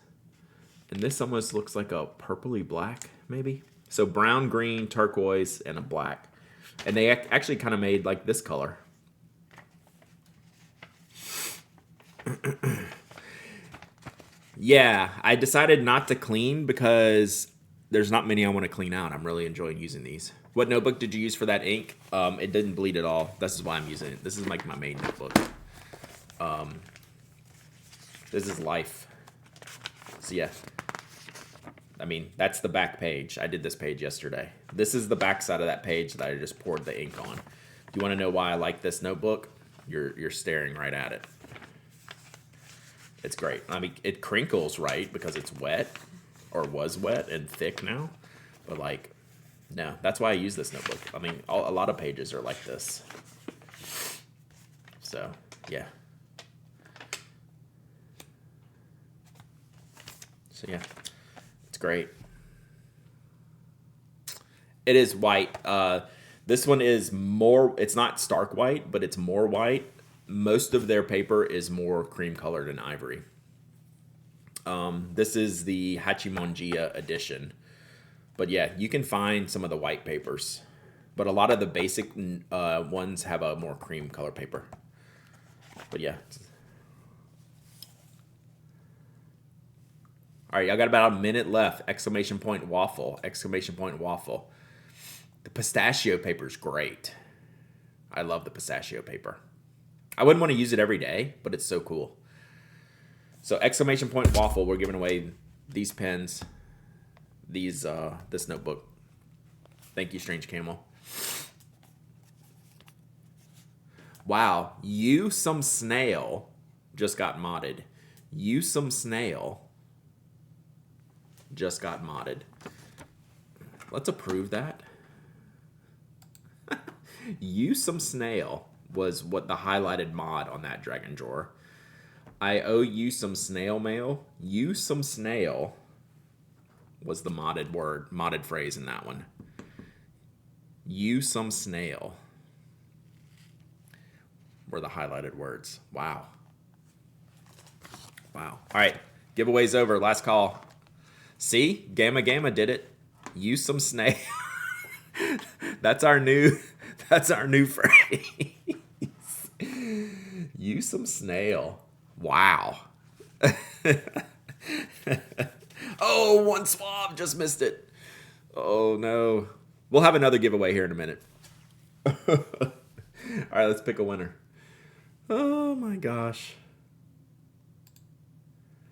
And this almost looks like a purpley black, maybe. So brown, green, turquoise, and a black. And they actually kind of made like this color. Yeah, I decided not to clean because there's not many I want to clean out. I'm really enjoying using these. What notebook did you use for that ink? It didn't bleed at all. This is why I'm using it. This is like my main notebook. This is Life. So yeah. I mean, that's the back page. I did this page yesterday. This is the back side of that page that I just poured the ink on. Do you want to know why I like this notebook? You're staring right at it. It's great. I mean, it crinkles right because it's wet or was wet and thick now. But like, no, that's why I use this notebook. I mean, a lot of pages are like this. So, yeah. So, yeah. It's great. It is white. This one is more, it's not stark white, but it's more white. Most of their paper is more cream colored and ivory. This is the Hachimonjia edition. But yeah, you can find some of the white papers. But a lot of the basic ones have a more cream color paper. But yeah. All right, y'all got about a minute left. Exclamation point waffle. Exclamation point waffle. The pistachio paper is great. I love the pistachio paper. I wouldn't want to use it every day, but it's so cool. So exclamation point waffle, we're giving away these pens, this notebook. Thank you, Strange Camel. Wow, you some snail just got modded. You some snail just got modded. Let's approve that. You some snail was what the highlighted mod on that dragon drawer. I owe you some snail mail. You some snail was the modded word, modded phrase in that one. You some snail were the highlighted words. Wow. Wow. All right. Giveaway's over. Last call. See? Gamma did it. You some snail. That's our new phrase. You some snail. Wow. Oh, one swab. Just missed it. Oh, no. We'll have another giveaway here in a minute. All right, let's pick a winner. Oh, my gosh.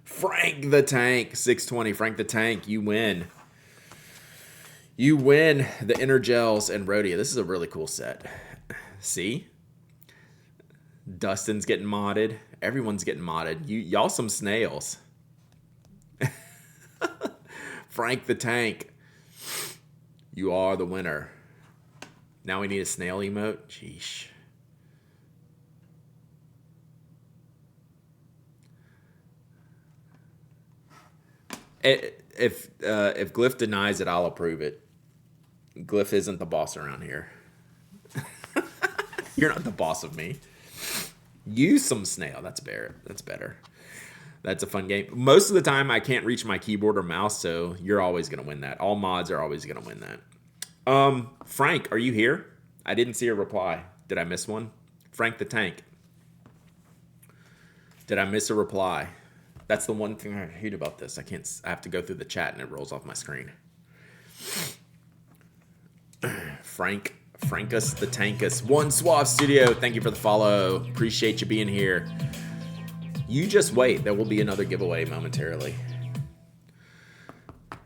Frank the Tank, 620. Frank the Tank, you win. You win the Inner Gels and Rhodia. This is a really cool set. See? Dustin's getting modded. Everyone's getting modded. Y'all some snails. Frank the Tank. You are the winner. Now we need a snail emote. Sheesh. If Glyph denies it, I'll approve it. Glyph isn't the boss around here. You're not the boss of me. Use some snail. That's better. That's better. That's a fun game. Most of the time, I can't reach my keyboard or mouse, so you're always going to win that. All mods are always going to win that. Frank, are you here? I didn't see a reply. Did I miss one? Frank the Tank. Did I miss a reply? That's the one thing I hate about this. I have to go through the chat and it rolls off my screen. Frankus the Tankus. One Suave Studio. Thank you for the follow. Appreciate you being here. You just wait. There will be another giveaway momentarily. All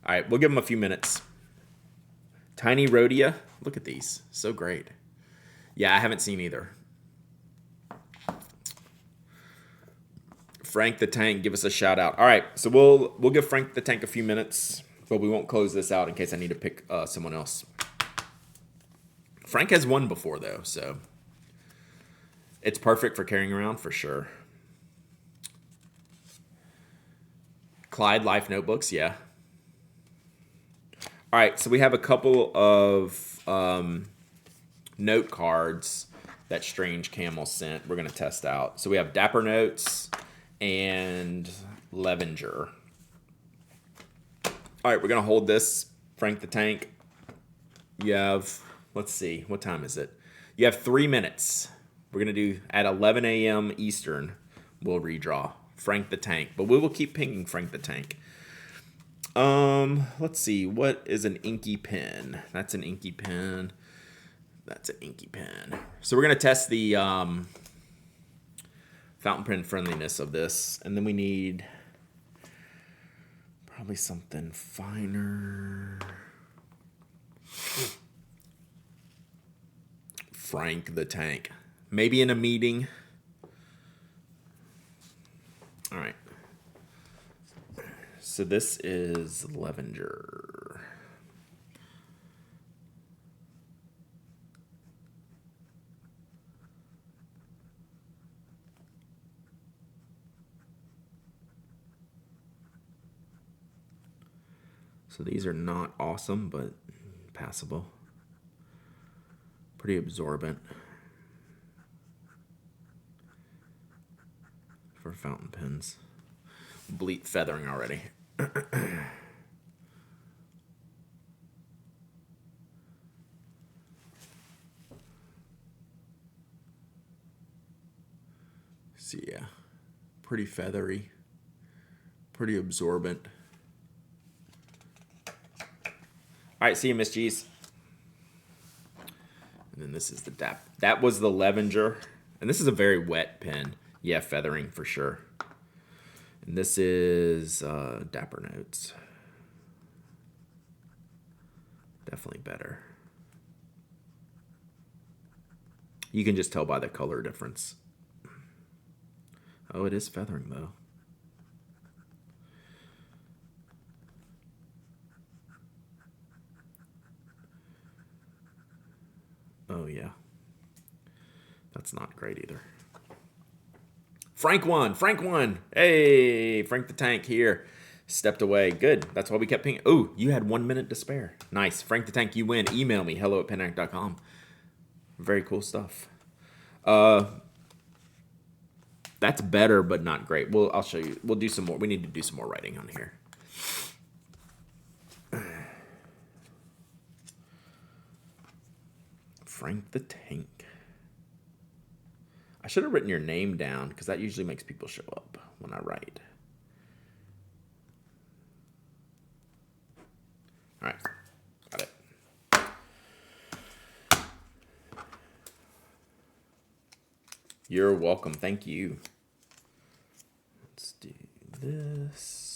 right, we'll give them a few minutes. Tiny Rhodia. Look at these. So great. Yeah, I haven't seen either. Frank the Tank, give us a shout out. All right, so we'll give Frank the Tank a few minutes, but we won't close this out in case I need to pick someone else. Frank has won before though, so it's perfect for carrying around for sure. Clyde Life Notebooks, yeah. All right, so we have a couple of note cards that Strange Camel sent. We're gonna test out. So we have Dapper Notes and Levenger. All right, we're gonna hold this. Frank the Tank. You have, let's see, what time is it? You have 3 minutes. We're gonna do at 11 a.m. Eastern. We'll redraw Frank the Tank, but we will keep pinging Frank the Tank. Let's see. What is an inky pen? That's an inky pen. That's an inky pen. So we're gonna test the fountain pen friendliness of this, and then we need probably something finer. Frank the Tank. Maybe in a meeting. All right. So this is Levenger. So these are not awesome, but passable. Pretty absorbent for fountain pens. Bleat feathering already. So yeah, pretty feathery, pretty absorbent. All right, see you, Miss G's. And then this is the Dap. That was the Levenger. And this is a very wet pen. Yeah, feathering for sure. And this is Dapper Notes. Definitely better. You can just tell by the color difference. Oh, it is feathering though. Oh yeah. That's not great either. Frank won. Frank won. Hey, Frank the Tank here. Stepped away. Good. That's why we kept pinging. Oh, you had 1 minute to spare. Nice. Frank the Tank, you win. Email me, hello@penhack.com. Very cool stuff. That's better, but not great. I'll show you. We'll do some more. We need to do some more writing on here. Frank the Tank. I should have written your name down because that usually makes people show up when I write. All right, got it. You're welcome. Thank you. Let's do this.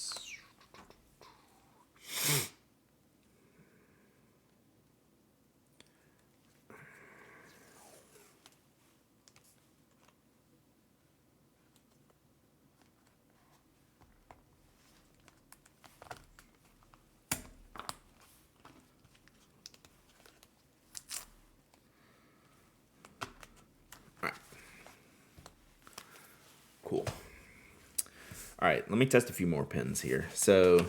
Cool. All right, let me test a few more pens here. So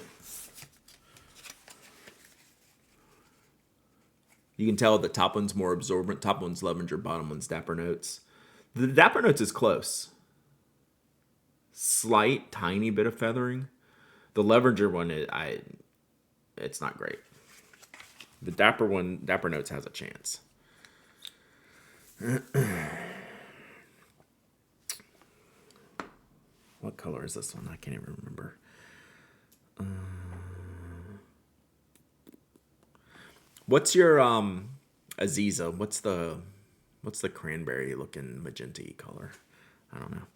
you can tell the top one's more absorbent. Top one's Levenger, bottom one's Dapper Notes. The Dapper Notes is close. Slight, tiny bit of feathering. The Levenger one, it's not great. The Dapper Notes has a chance. color is this one? I can't even remember. What's your Aziza? What's the cranberry looking magenta color? I don't know.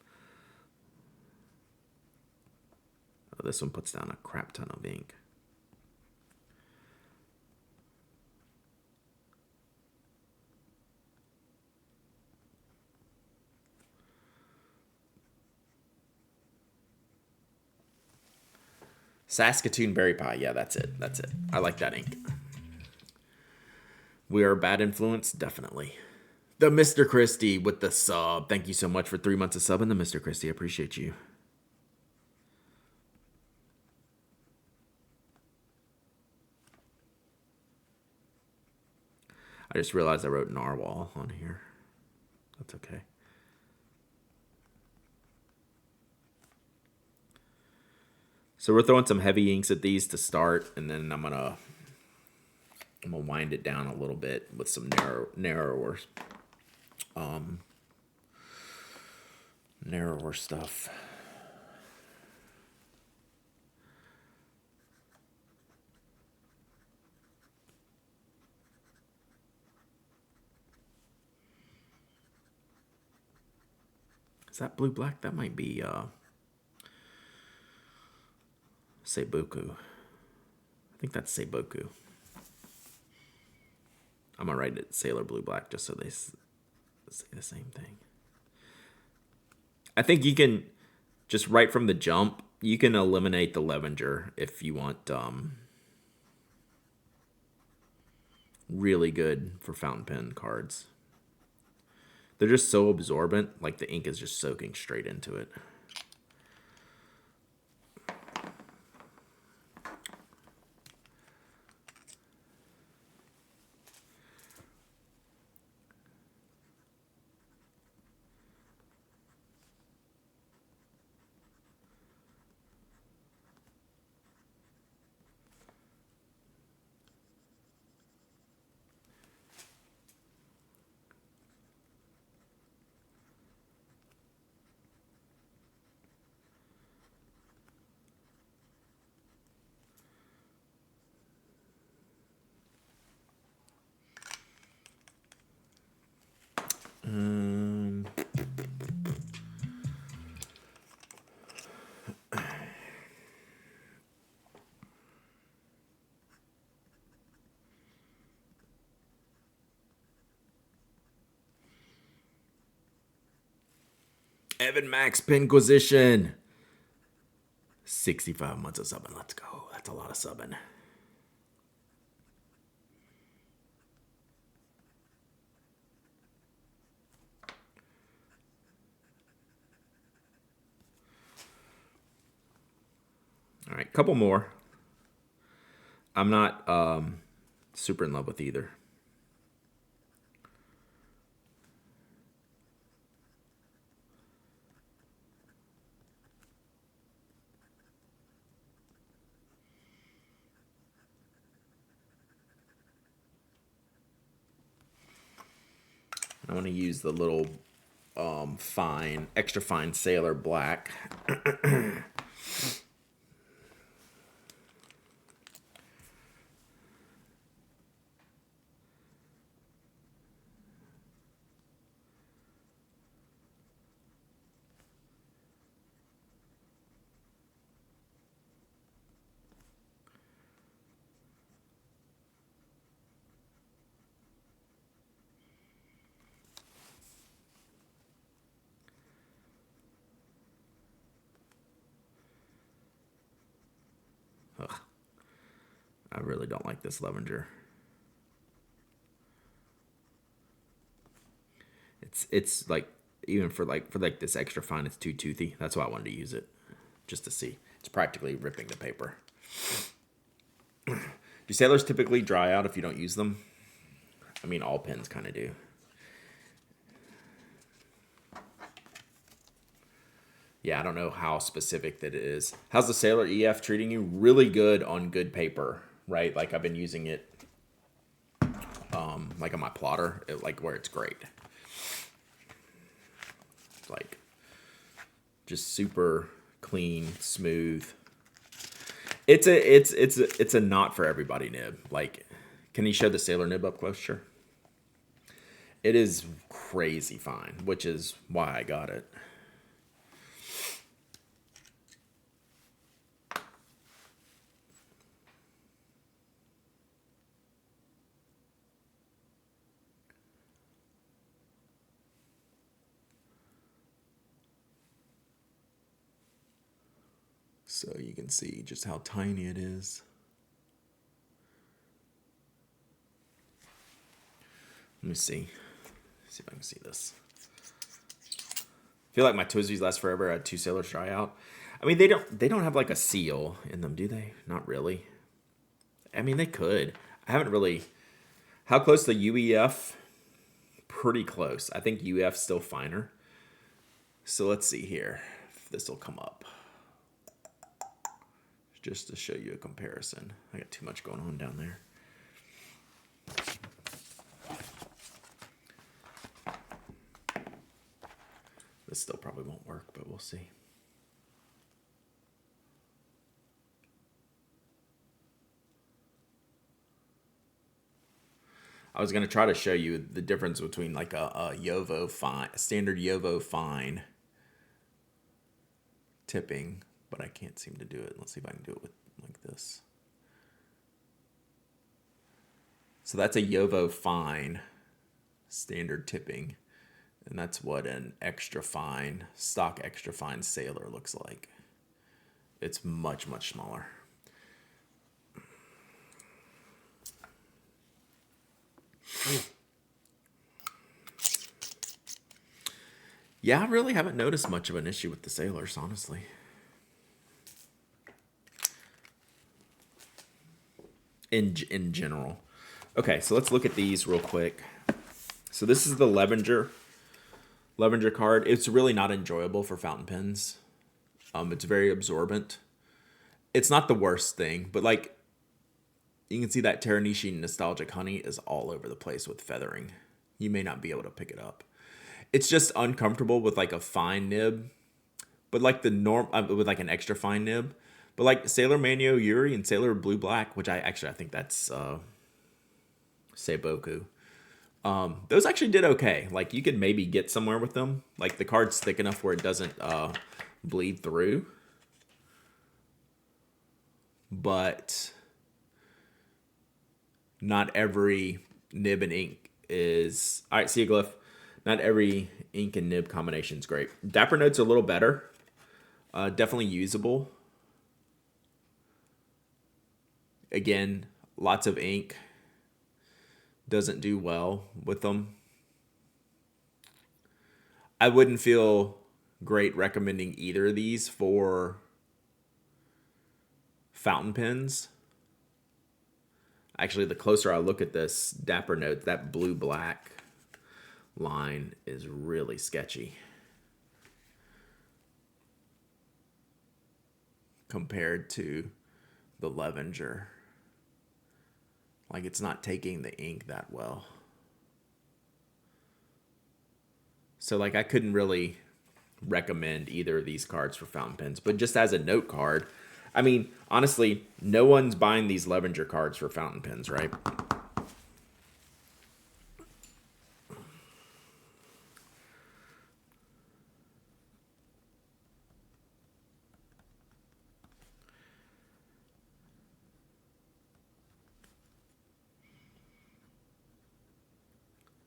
Oh, this one puts down a crap ton of ink. Saskatoon Berry Pie. Yeah, that's it. That's it. I like that ink. We are a bad influence? Definitely. The Mr. Christie with the sub. Thank you so much for 3 months of subbing, the Mr. Christie. I appreciate you. I just realized I wrote Narwhal on here. That's okay. So we're throwing some heavy inks at these to start, and then I'm gonna wind it down a little bit with some narrower stuff. Is that blue black? That might be Seiboku. I think that's Seiboku. I'm gonna write it Sailor Blue Black just so they say the same thing. I think you can just right from the jump, you can eliminate the Levenger if you want really good for fountain pen cards. They're just so absorbent, like the ink is just soaking straight into it. Evan Max Pinquisition. 65 months of subbing. Let's go. That's a lot of subbing. All right, couple more. I'm not super in love with either. I want to use the little fine, extra fine Sailor Black. Ugh. I really don't like this Levenger. It's like even for this extra fine, it's too toothy. That's why I wanted to use it, just to see. It's practically ripping the paper. Do sailors typically dry out if you don't use them? I mean, all pens kind of do. Yeah, I don't know how specific that it is. How's the Sailor EF treating you? Really good on good paper, right? Like I've been using it like on my plotter, like where it's great. Like just super clean, smooth. It's a not for everybody nib. Like, can you show the Sailor nib up close? Sure. It is crazy fine, which is why I got it. So you can see just how tiny it is. Let me see. See if I can see this. I feel like my Twizzlers last forever. I had 2 Sailors dry out. I mean, they don't have like a seal in them, do they? Not really. I mean, they could. I haven't really. How close to UEF? Pretty close. I think UEF's still finer. So let's see here if this will come up. Just to show you a comparison. I got too much going on down there. This still probably won't work, but we'll see. I was going to try to show you the difference between like a Yovo fine, standard Yovo fine tipping, but I can't seem to do it. Let's see if I can do it with like this. So that's a Yovo fine standard tipping, and that's what an extra fine, stock extra fine Sailor looks like. It's much, much smaller. Yeah, I really haven't noticed much of an issue with the Sailors, honestly. In general. Okay, so let's look at these real quick. So this is the Levenger card. It's really not enjoyable for fountain pens. It's very absorbent. It's not the worst thing, but like you can see that Teranishi Nostalgic Honey is all over the place with feathering. You may not be able to pick it up. It's just uncomfortable with like a fine nib, but like the norm with like an extra fine nib. But like Sailor Manyo Yuri and Sailor Blue Black, which I think that's Seiboku. Those actually did okay. Like you could maybe get somewhere with them. Like the card's thick enough where it doesn't bleed through. But not every nib and ink is... All right, see you, Glyph. Not every ink and nib combination is great. Dapper Note's a little better. Definitely usable. Again, lots of ink. Doesn't do well with them. I wouldn't feel great recommending either of these for fountain pens. Actually, the closer I look at this Dapper Note, that blue-black line is really sketchy compared to the Levenger. Like, it's not taking the ink that well. So, like, I couldn't really recommend either of these cards for fountain pens. But just as a note card, I mean, honestly, no one's buying these Levenger cards for fountain pens, right?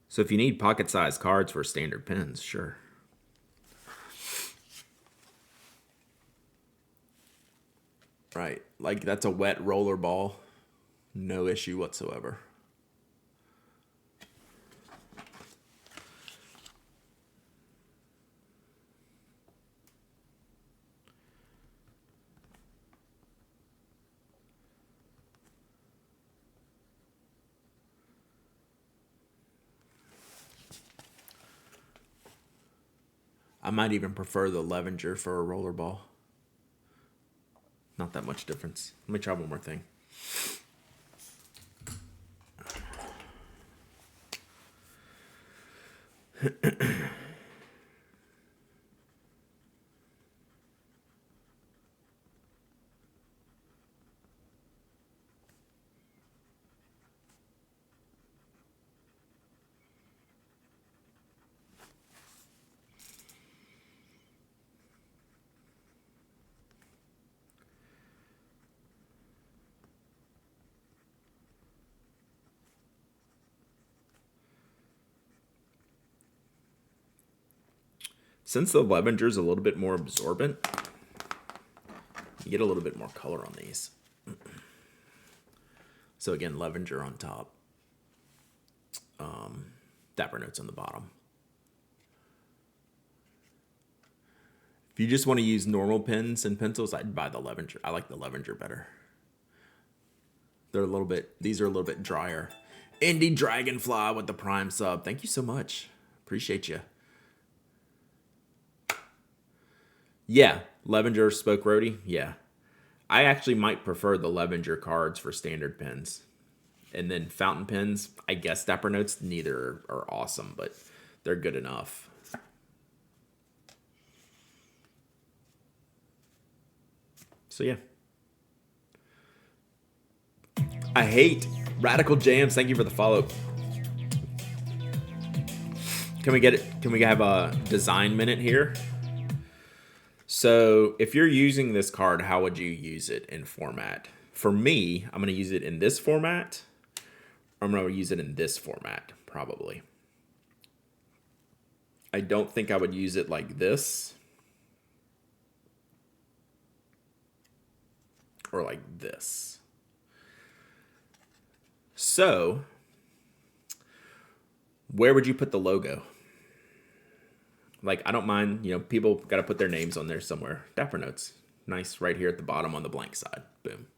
So if you need pocket-sized cards for standard pens, sure. Right, like that's a wet roller ball. No issue whatsoever. I might even prefer the Levenger for a roller ball. Not that much difference. Let me try one more thing. Since the Levenger's is a little bit more absorbent, you get a little bit more color on these. So again, Levenger on top. Dapper Notes on the bottom. If you just want to use normal pens and pencils, I'd buy the Levenger. I like the Levenger better. These are a little bit drier. Indie Dragonfly with the Prime sub. Thank you so much. Appreciate you. Yeah, Levenger Spoke Roadie. Yeah. I actually might prefer the Levenger cards for standard pens. And then fountain pens, I guess Dapper Notes, neither are awesome, but they're good enough. So yeah. I hate Radical Jams. Thank you for the follow. Can we have a design minute here? So if you're using this card, how would you use it in format? For me, I'm going to use it in this format. Or I'm going to use it in this format, probably. I don't think I would use it like this. Or like this. So, where would you put the logo? Like, I don't mind, people got to put their names on there somewhere. Dapper Notes. Nice, right here at the bottom on the blank side. Boom.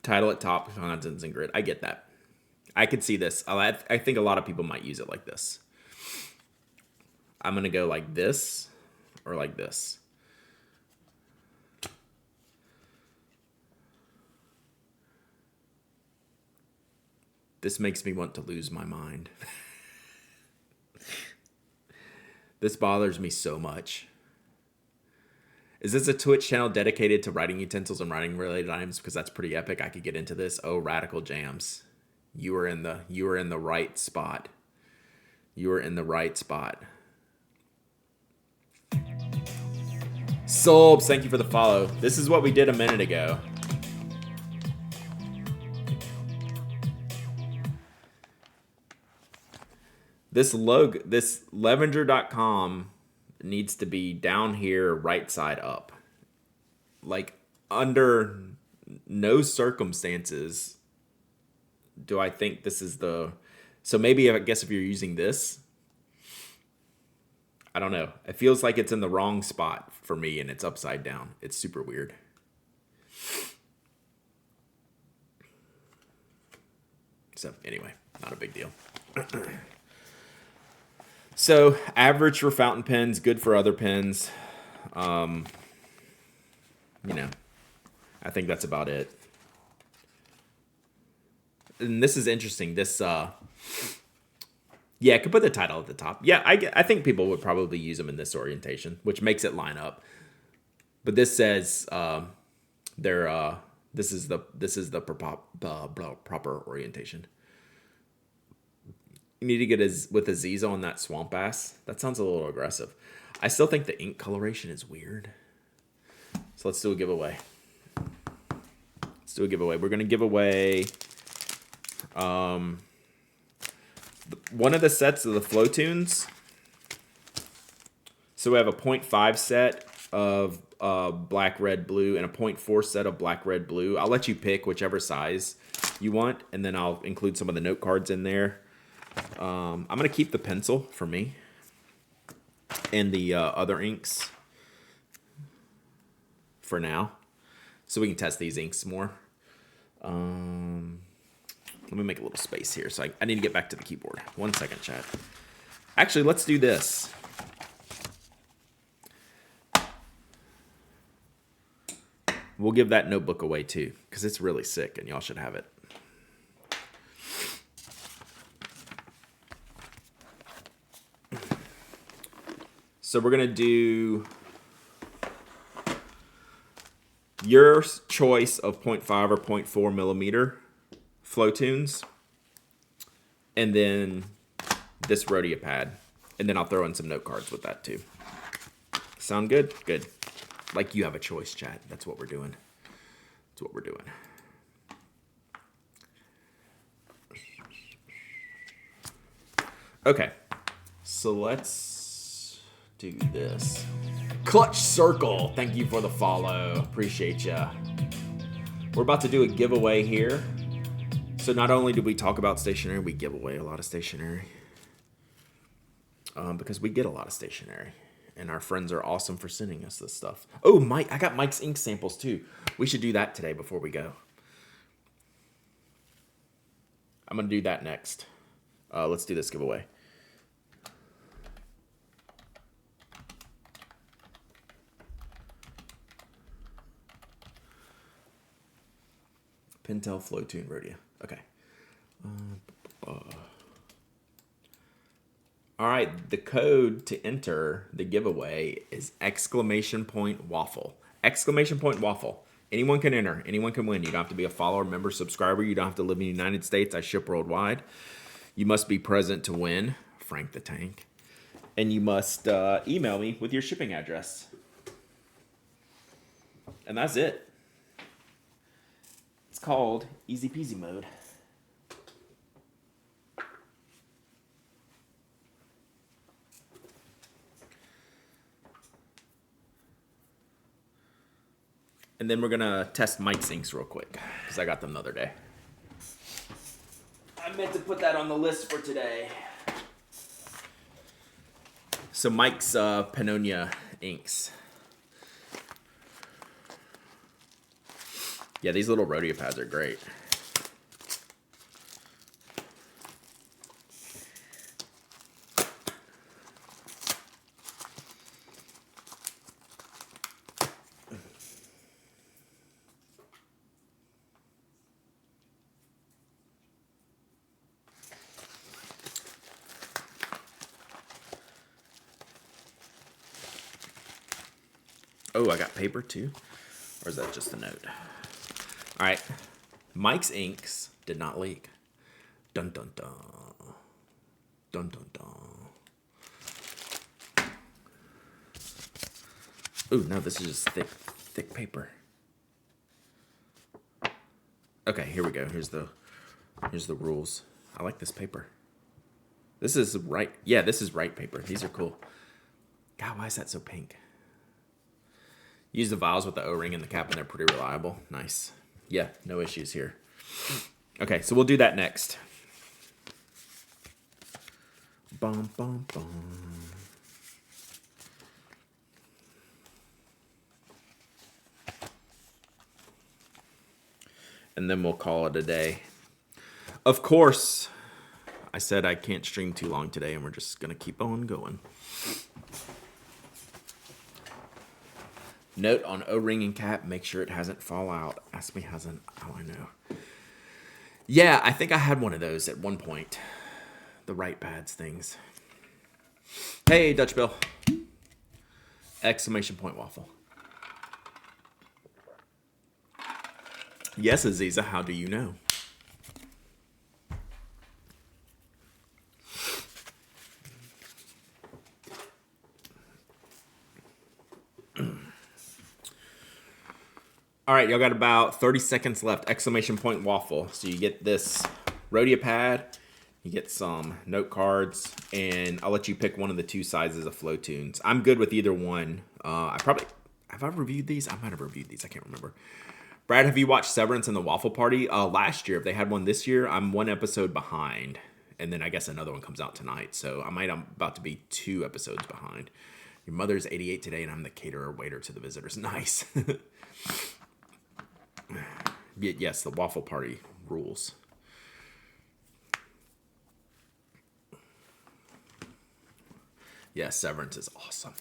Title at top, contents and grid. I get that. I could see this. I think a lot of people might use it like this. I'm going to go like this or like this. This makes me want to lose my mind. This bothers me so much. Is this a Twitch channel dedicated to writing utensils and writing related items? Because that's pretty epic. I could get into this. Oh, Radical Jams. You were in the right spot. You were in the right spot. Sobs, thank you for the follow. This is what we did a minute ago. This logo, this Levenger.com needs to be down here, right side up. Like, under no circumstances do I think this is the... So maybe, I guess if you're using this, I don't know. It feels like it's in the wrong spot for me and it's upside down. It's super weird. So anyway, not a big deal. So average for fountain pens, good for other pens. I think that's about it. And this is interesting. This, I could put the title at the top. Yeah, I think people would probably use them in this orientation, which makes it line up. But this says this is the proper orientation. You need to get with Aziza on that swamp ass. That sounds a little aggressive. I still think the ink coloration is weird. So let's do a giveaway. We're going to give away one of the sets of the Flow Tunes. So we have a 0.5 set of black, red, blue, and a 0.4 set of black, red, blue. I'll let you pick whichever size you want, and then I'll include some of the note cards in there. I'm going to keep the pencil for me and the other inks for now, so we can test these inks more. Let me make a little space here. So I need to get back to the keyboard. 1 second, chat. Actually, let's do this. We'll give that notebook away too, because it's really sick and y'all should have it. So we're going to do your choice of 0.5 or 0.4 millimeter Flow Tunes. And then this Rhodia pad. And then I'll throw in some note cards with that too. Sound good? Good. Like you have a choice, chat. That's what we're doing. Okay. So let's do this. Clutch Circle, thank you for the follow. Appreciate ya. We're about to do a giveaway here. So not only do we talk about stationery, we give away a lot of stationery. Because we get a lot of stationery. And our friends are awesome for sending us this stuff. Oh, Mike, I got Mike's ink samples too. We should do that today before we go. I'm going to do that next. Let's do this giveaway. Pentel Flow Tune Rhodia. Okay. All right, the code to enter the giveaway is !waffle. !waffle. Anyone can enter. Anyone can win. You don't have to be a follower, member, subscriber. You don't have to live in the United States. I ship worldwide. You must be present to win, Frank the Tank. And you must email me with your shipping address. And that's it. It's called Easy Peasy Mode. And then we're going to test Mike's inks real quick, because I got them the other day. I meant to put that on the list for today. So Mike's Pannonia inks. Yeah, these little Rhodia pads are great. Oh, I got paper too? Or is that just a note? All right. Mike's inks did not leak. Dun, dun, dun. Dun, dun, dun. Ooh, no, this is just thick paper. Okay, here we go. Here's the rules. I like this paper. This is right. Yeah, this is right paper. These are cool. God, why is that so pink? Use the vials with the O-ring and the cap, and they're pretty reliable. Nice. Yeah, no issues here. Okay, so we'll do that next. Bum, bum, bum. And then we'll call it a day. Of course, I said I can't stream too long today, and we're just going to keep on going. Note on O-ring and cap, make sure it hasn't fall out. Ask me hasn't. How I know. Yeah, I think I had one of those at one point. The right pads things. Hey, Dutch Bill. ! Waffle. Yes, Aziza, how do you know? All right, y'all got about 30 seconds left. ! Waffle. So you get this Rhodia pad, you get some note cards, and I'll let you pick one of the two sizes of flow tunes. I'm good with either one. Have I reviewed these? I might have reviewed these. I can't remember. Brad, have you watched Severance and the Waffle Party? Last year, if they had one this year, I'm one episode behind. And then I guess another one comes out tonight. So I'm about to be 2 episodes behind. Your mother's 88 today, and I'm the caterer waiter to the visitors. Nice. Yes, the Waffle Party rules. Yeah, Severance is awesome.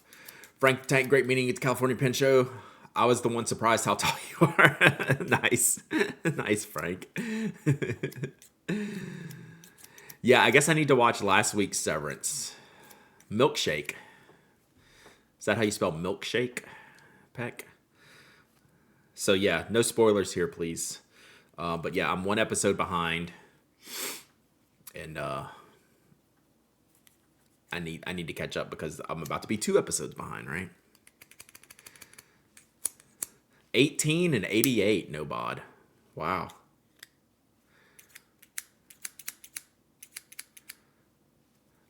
Frank the Tank, great meeting at the California Pen Show. I was the one surprised how tall you are. Nice. Nice, Frank. Yeah, I guess I need to watch last week's Severance. Milkshake. Is that how you spell milkshake, Peck? So yeah, no spoilers here, please. But yeah, I'm 1 episode behind. And I need to catch up because I'm about to be 2 episodes behind, right? 18 and 88, no bod. Wow.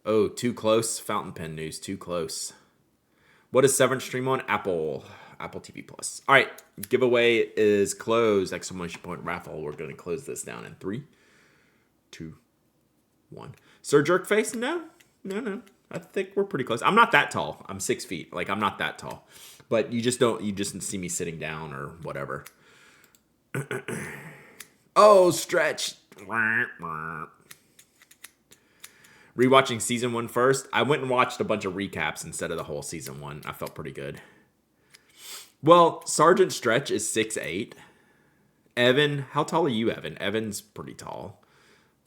Oh, too close. Fountain pen news, too close. What is Severance stream on? Apple TV Plus. All right, giveaway is closed. Exclamation point raffle. We're going to close this down in 3, 2, 1. Sir Jerkface? No. I think we're pretty close. I'm not that tall. I'm 6 feet. Like, I'm not that tall. But you just see me sitting down or whatever. Oh, stretch. Rewatching season 1 first. I went and watched a bunch of recaps instead of the whole season 1. I felt pretty good. Well, Sergeant Stretch is 6'8". Evan, how tall are you, Evan? Evan's pretty tall.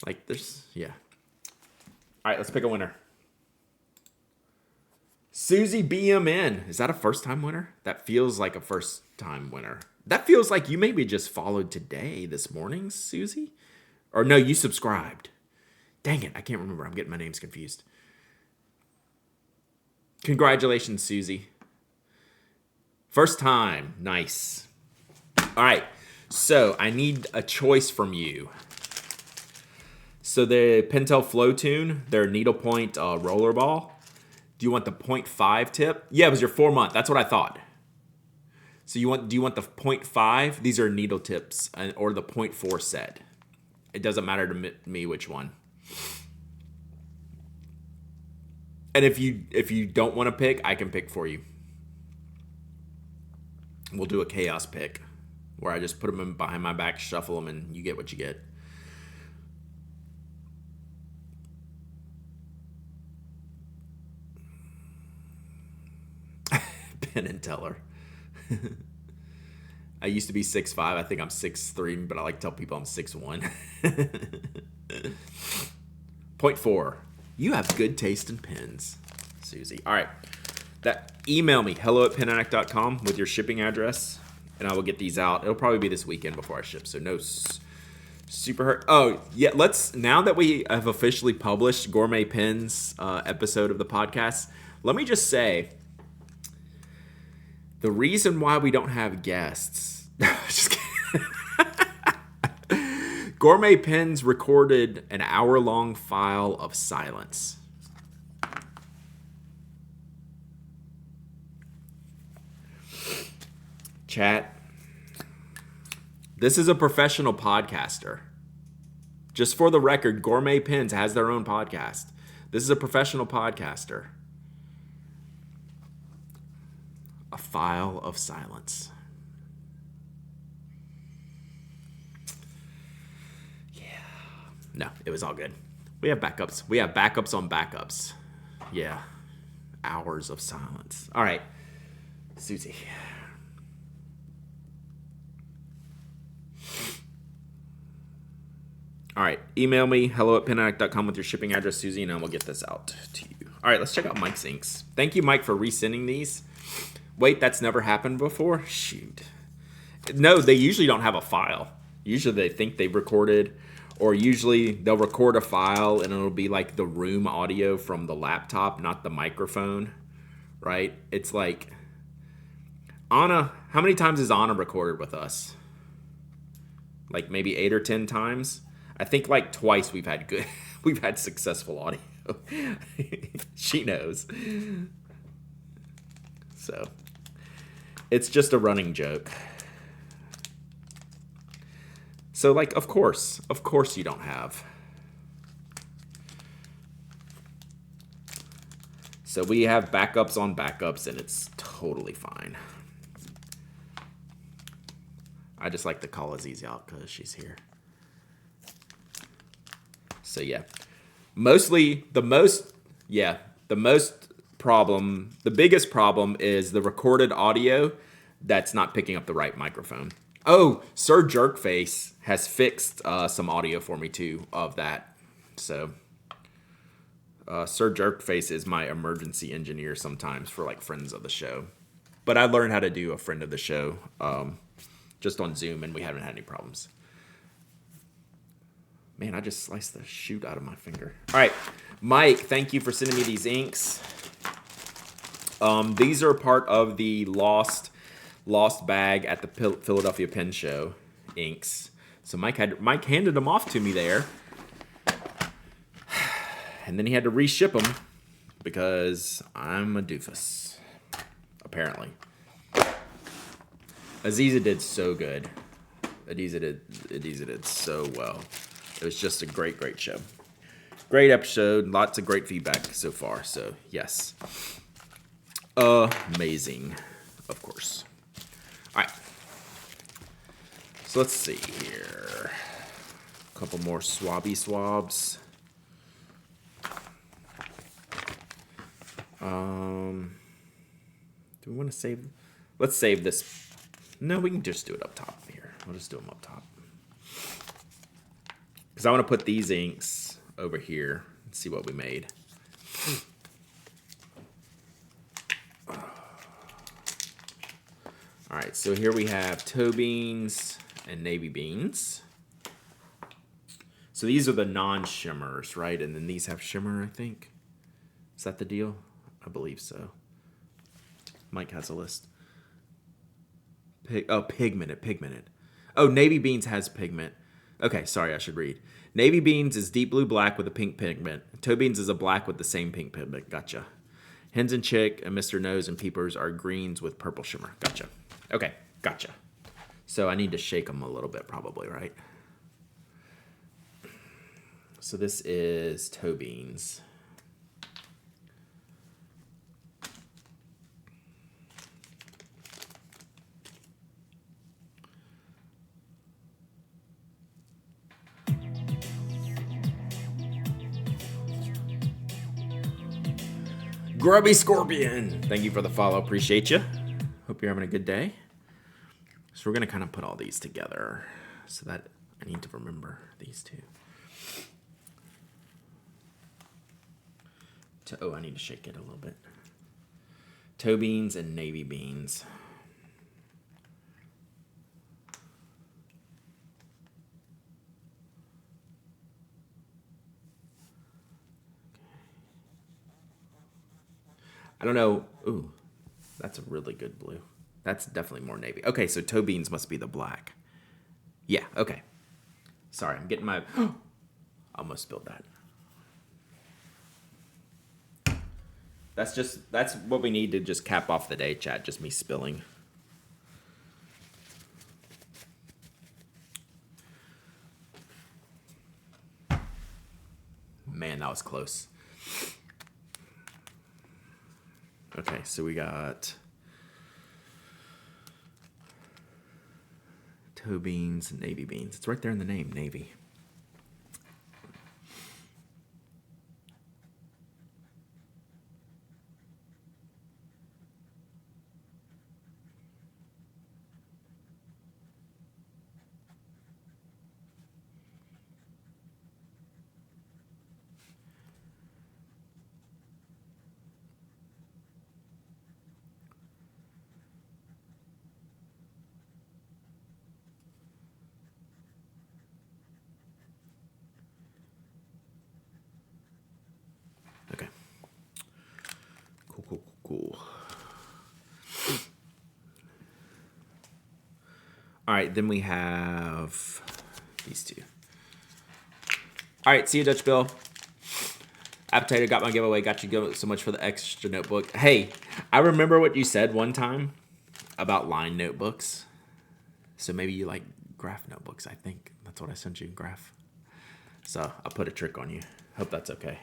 Like, yeah. All right, let's pick a winner. Susie BMN. Is that a first-time winner? That feels like a first-time winner. That feels like you maybe just followed today, this morning, Susie. Or no, you subscribed. Dang it, I can't remember. I'm getting my names confused. Congratulations, Susie. First time. Nice. All right, so I need a choice from you. So the Pentel Flow Tune, their needlepoint rollerball. Do you want the 0.5 tip? Yeah, it was your 4-month. That's what I thought. So do you want the 0.5? These are needle tips, or the 0.4 set. It doesn't matter to me which one. And if you don't want to pick, I can pick for you. We'll do a chaos pick where I just put them in behind my back, shuffle them, and you get what you get. Penn and Teller. I used to be 6'5". I think I'm 6'3", but I like to tell people I'm 6'1". 0.4. You have good taste in pens, Susie. All right. Email me, hello@penaddict.com with your shipping address, and I will get these out. It'll probably be this weekend before I ship, so no super hurt. Oh, yeah, now that we have officially published Gourmet Pens episode of the podcast, let me just say, the reason why we don't have guests, just kidding. Gourmet Pens recorded an hour-long file of silence. Chat, this is a professional podcaster. Just for the record, Gourmet Pens has their own podcast. This is a professional podcaster. A file of silence. Yeah. No, it was all good. We have backups. We have backups on backups. Yeah. Hours of silence. All right. Susie. All right. Email me, hello@penaddict.com with your shipping address, Susie, and I will get this out to you. All right. Let's check out Mike's inks. Thank you, Mike, for resending these. Wait, that's never happened before? Shoot. No, they usually don't have a file. Usually they think they've recorded, or usually they'll record a file and it'll be like the room audio from the laptop, not the microphone, right? It's like, Anna, how many times has Anna recorded with us? Like maybe 8 or 10 times? I think like twice we've had successful audio. She knows. So it's just a running joke. So like, of course you don't have. So we have backups on backups and it's totally fine. I just like to call Azizi out because she's here. So yeah, the biggest problem is the recorded audio that's not picking up the right microphone. Oh, Sir Jerkface has fixed some audio for me too of that. So Sir Jerkface is my emergency engineer sometimes for like friends of the show. But I learned how to do a friend of the show just on Zoom, and we haven't had any problems. Man, I just sliced the shoot out of my finger. All right, Mike, thank you for sending me these inks. These are part of the lost bag at the Philadelphia Pen Show inks. So Mike handed them off to me there, and then he had to reship them because I'm a doofus. apparently. Aziza did so good. Adiza did so well. It was just a great show. Great episode. Lots of great feedback so far. So, yes. Amazing, of course. All right. So, let's see here. A couple more swabs. Do we want to save? Let's save this. No, we can just do it up top here. We'll just do them up top. Because I want to put these inks over here and see what we made. All right, so here we have toe beans and navy beans. So these are the non-shimmers, right? And then these have shimmer, I think. Is that the deal? I believe so. Mike has a list. Pigmented. Oh, navy beans has pigment. Okay, sorry, I should read. Navy beans is deep blue black with a pink pigment. Toe beans is a black with the same pink pigment. Gotcha. Hens and Chick and Mr. Nose and Peepers are greens with purple shimmer. Gotcha. Okay, gotcha. So I need to shake them a little bit probably, right? So this is toe beans. Grubby Scorpion, thank you for the follow. Appreciate you. Hope you're having a good day. So we're going to kind of put all these together so that I need to remember these two. Oh, I need to shake it a little bit. Toe beans and navy beans. I don't know. Ooh, that's a really good blue. That's definitely more navy. Okay, so toe beans must be the black. Yeah, okay. Sorry, I'm getting my... almost spilled that. That's what we need to just cap off the day, chat. Just me spilling. Man, that was close. Okay, so we got toe beans and navy beans. It's right there in the name, navy. Okay. Cool. All right, then we have these two. All right, see you, Dutch Bill. Appetizer got my giveaway. Got you so much for the extra notebook. Hey, I remember what you said one time about line notebooks. So maybe you like graph notebooks. I think that's what I sent you, graph. So I'll put a trick on you. Hope that's okay.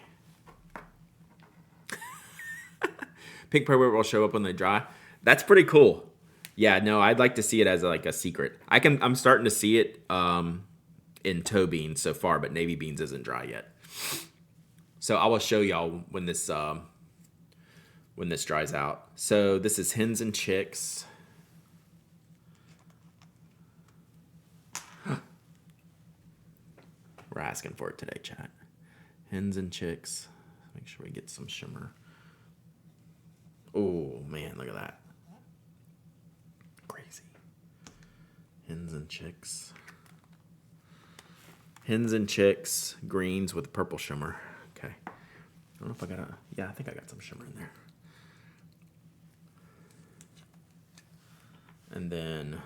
Pink purple will show up when they dry. That's pretty cool. Yeah, no, I'd like to see it as like a secret. I'm starting to see it in toe beans so far, but navy beans isn't dry yet. So I will show y'all when this dries out. So this is Hens and Chicks. We're asking for it today, chat. Hens and Chicks. Make sure we get some shimmer. Oh, man, look at that. Crazy. Hens and Chicks. Hens and Chicks, greens with purple shimmer. Okay. I don't know if I got I think I got some shimmer in there. And then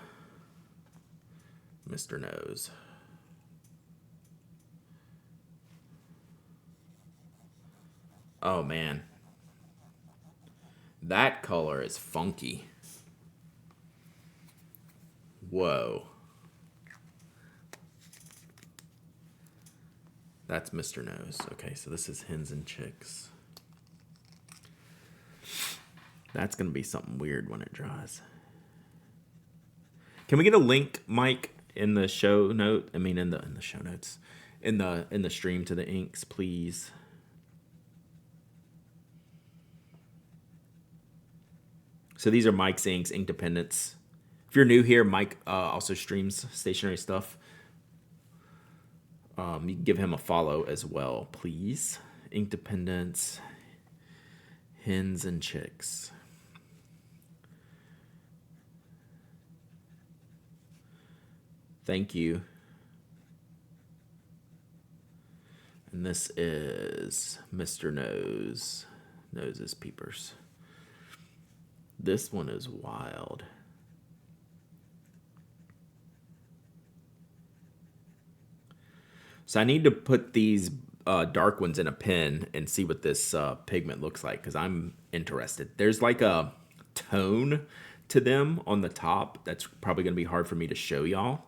Mr. Nose. Oh, man. That color is funky. Whoa. That's Mr. Nose. Okay, so this is Hens and Chicks. That's going to be something weird when it dries. Can we get a link, Mike, in the show note? I mean, in the show notes, in the stream to the inks, please. So these are Mike's inks, Ink Dependence. If you're new here, Mike also streams stationery stuff. You can give him a follow as well, please. Ink Dependence, Hens and Chicks. Thank you. And this is Mr. Nose. Noses Peepers. This one is wild. So I need to put these dark ones in a pen and see what this pigment looks like because I'm interested. There's like a tone to them on the top that's probably going to be hard for me to show y'all.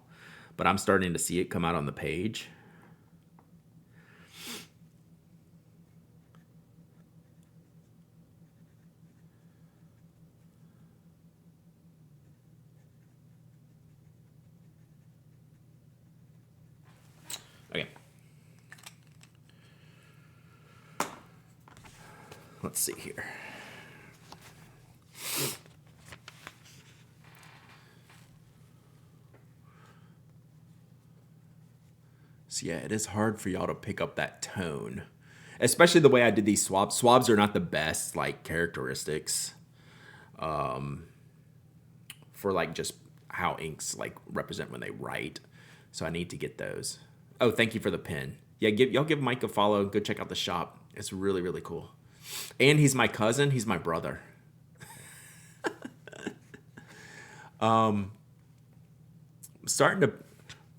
But I'm starting to see it come out on the page. Okay. Let's see here. So yeah, it is hard for y'all to pick up that tone, especially the way I did these swabs. Swabs are not the best like characteristics for like just how inks like represent when they write. So I need to get those. Oh, thank you for the pen. Yeah, y'all give Mike a follow. Go check out the shop. It's really, really cool. And he's my cousin. He's my brother. Starting to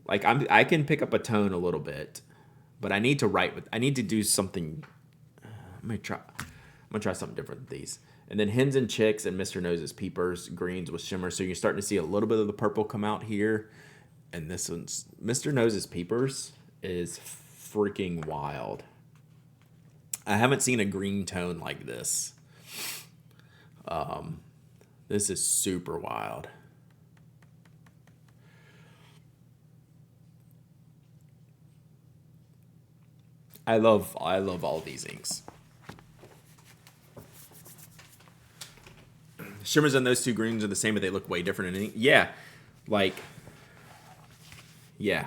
like I can pick up a tone a little bit, but I need to write with. I need to do something. I'm gonna try something different than these. And then Hens and Chicks and Mr. Nose's Peepers, greens with shimmer. So you're starting to see a little bit of the purple come out here. And this one's Mr. Nose's Peepers is freaking wild. I haven't seen a green tone like this. This is super wild. I love all these inks. Shimmers on those two greens are the same, but they look way different in ink. Yeah, like, yeah.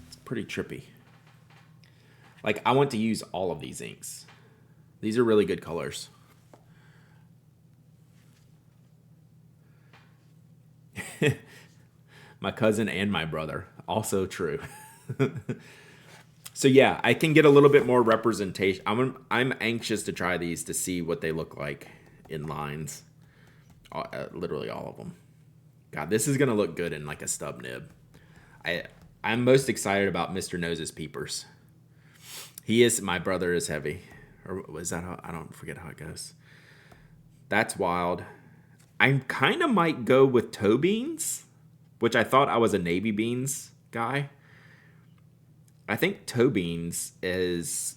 It's pretty trippy. Like, I want to use all of these inks. These are really good colors. My cousin and my brother. Also true. So yeah, I can get a little bit more representation. I'm anxious to try these to see what they look like in lines. Literally all of them. God, this is gonna look good in like a stub nib. I'm most excited about Mr. Nose's Peepers. My brother is heavy. Or was that how, I don't forget how it goes. That's wild. I kind of might go with toe beans, which I thought I was a navy beans guy. I think toe beans has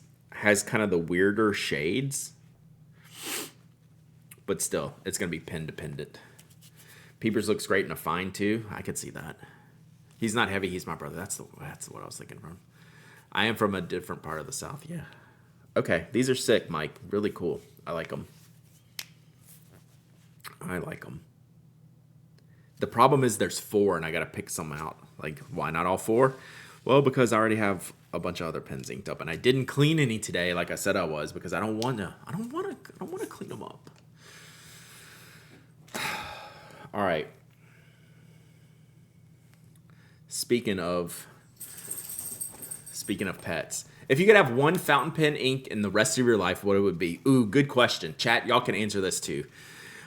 kind of the weirder shades, but still, it's going to be pen dependent. Peepers looks great in a fine too. I could see that. He's not heavy. He's my brother. That's what I was thinking from. I am from a different part of the South. Yeah. Okay, these are sick, Mike. Really cool. I like them. The problem is there's 4, and I got to pick some out. Like, why not all 4? Well, because I already have a bunch of other pens inked up, and I didn't clean any today, like I said I was, because I don't want to clean them up. All right. Speaking of pets, if you could have one fountain pen ink in the rest of your life, what it would be? Ooh, good question. Chat, y'all can answer this too.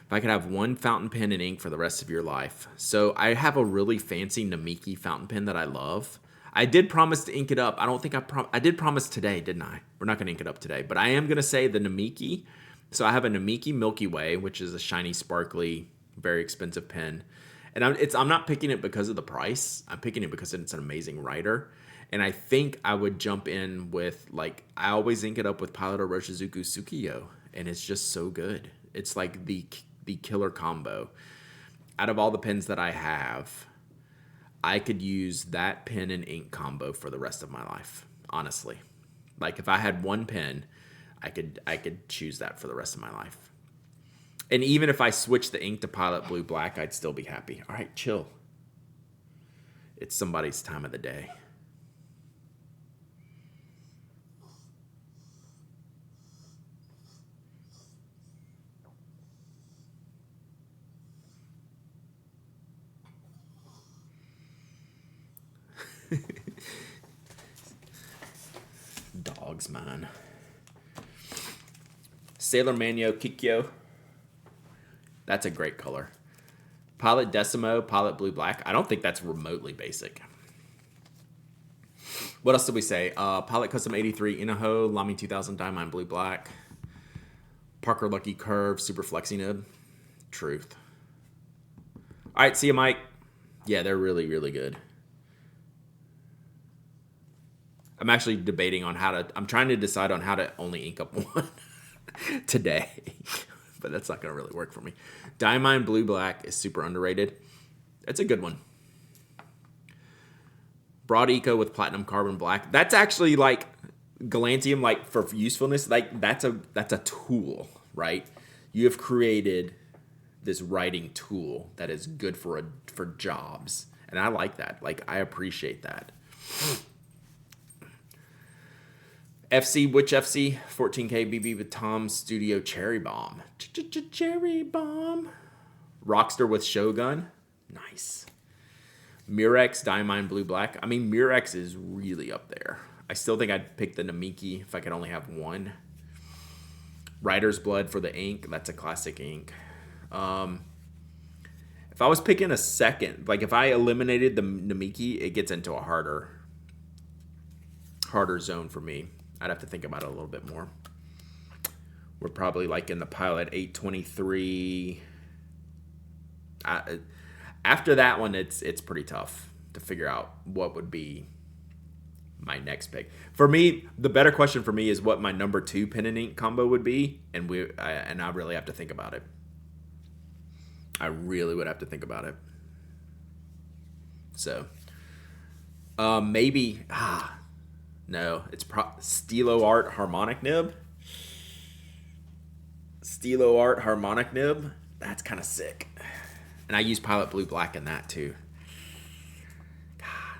If I could have one fountain pen and ink for the rest of your life. So I have a really fancy Namiki fountain pen that I love. I did promise to ink it up. I don't think I did promise today, didn't I? We're not going to ink it up today, but I am going to say the Namiki. So I have a Namiki Milky Way, which is a shiny, sparkly, very expensive pen. And I'm not picking it because of the price. I'm picking it because it's an amazing writer. And I think I would jump in with, like, I always ink it up with Pilot Orochizuku Tsukiyo. And it's just so good. It's like the killer combo. Out of all the pens that I have, I could use that pen and ink combo for the rest of my life, honestly. Like, if I had one pen, I could choose that for the rest of my life. And even if I switch the ink to Pilot Blue Black, I'd still be happy. All right, chill. It's somebody's time of the day. Dogs, man. Sailor Manyo Kikyo. That's a great color. Pilot Decimo, Pilot Blue Black. I don't think that's remotely basic. What else did we say? Pilot Custom 83, Inaho, Lamy 2000, Diamond Blue Black. Parker Lucky Curve, Super Flexi Nib. Truth. All right, see you, Mike. Yeah, they're really, really good. I'm actually debating on I'm trying to decide on how to only ink up one today. But that's not going to really work for me. Diamond Blue Black is super underrated. It's a good one. Broad Eco with Platinum Carbon Black. That's actually like Galantium, like for usefulness. Like that's a tool, right? You have created this writing tool that is good for jobs, and I like that. Like I appreciate that. FC, which FC? 14K BB with Tom Studio Cherry Bomb. Cherry Bomb. Rockster with Shogun. Nice. Murex Diamond Blue Black. I mean, Murex is really up there. I still think I'd pick the Namiki if I could only have one. Writer's Blood for the ink. That's a classic ink. If I was picking a second, like if I eliminated the Namiki, it gets into a harder zone for me. I'd have to think about it a little bit more. We're probably like in the Pilot 823. After that one, it's pretty tough to figure out what would be my next pick. For me, the better question for me is what my number 2 pen and ink combo would be, and I really have to think about it. I really would have to think about it. So, maybe no, it's Stilo Art Harmonic Nib. Stilo Art Harmonic Nib. That's kind of sick. And I use Pilot Blue Black in that too. God.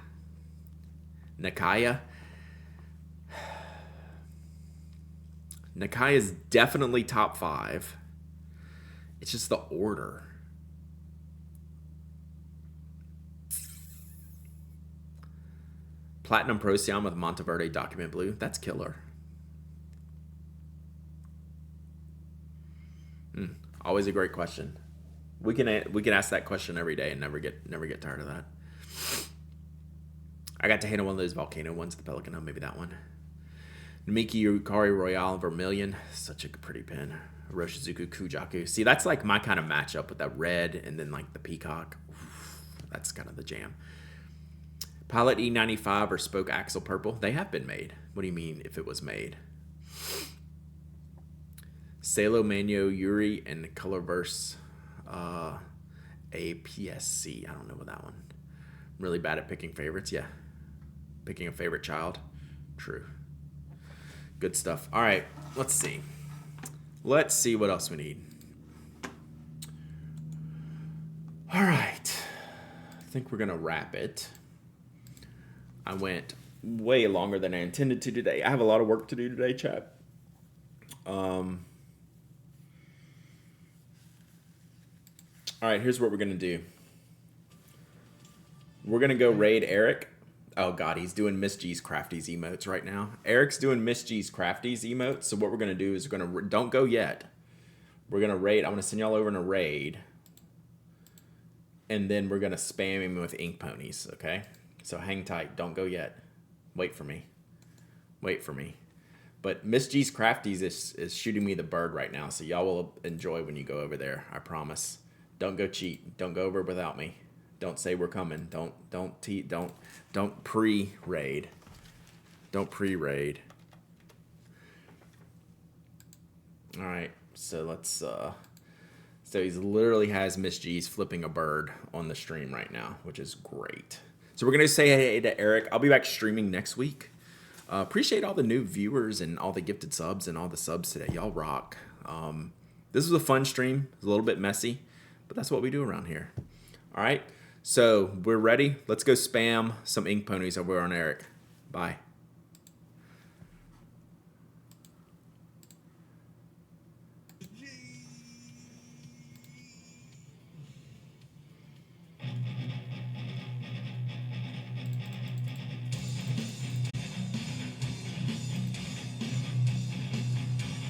Nakaya. Nakaya is definitely top 5. It's just the order. Platinum Procyon with Monteverde Document Blue. That's killer. Always a great question. We can ask that question every day and never get tired of that. I got to handle one of those volcano ones, the Pelican. Maybe that one. Namiki Yukari Royale Vermilion. Such a pretty pen. Roshizuku Kujaku. See, that's like my kind of matchup with that red and then like the peacock. Oof, that's kind of the jam. Pilot E95 or Spoke Axle Purple. They have been made. What do you mean if it was made? Salo Manyo Yuri and Colorverse APSC. I don't know what that one. I'm really bad at picking favorites. Yeah. Picking a favorite child. True. Good stuff. All right. Let's see. Let's see what else we need. All right. I think we're going to wrap it. I went way longer than I intended to today. I have a lot of work to do today, chat. All right, here's what we're going to do. We're going to go raid Eric. Oh, God, he's doing Miss G's Crafties emotes right now. Eric's doing Miss G's Crafties emotes. So what we're going to do is we're going to... Don't go yet. We're going to raid. I'm going to send y'all over in a raid. And then we're going to spam him with ink ponies, okay? So hang tight. Don't go yet. Wait for me. Wait for me. But Miss G's Crafties is shooting me the bird right now, so y'all will enjoy when you go over there. I promise. Don't go cheat. Don't go over without me. Don't say we're coming. Don't pre-raid. Don't pre-raid. All right. So let's so he's literally has Miss G's flipping a bird on the stream right now, which is great. So we're going to say hey to Eric. I'll be back streaming next week. Appreciate all the new viewers and all the gifted subs and all the subs today. Y'all rock. This was a fun stream. It's a little bit messy, but that's what we do around here. All right. So we're ready. Let's go spam some ink ponies over on Eric. Bye.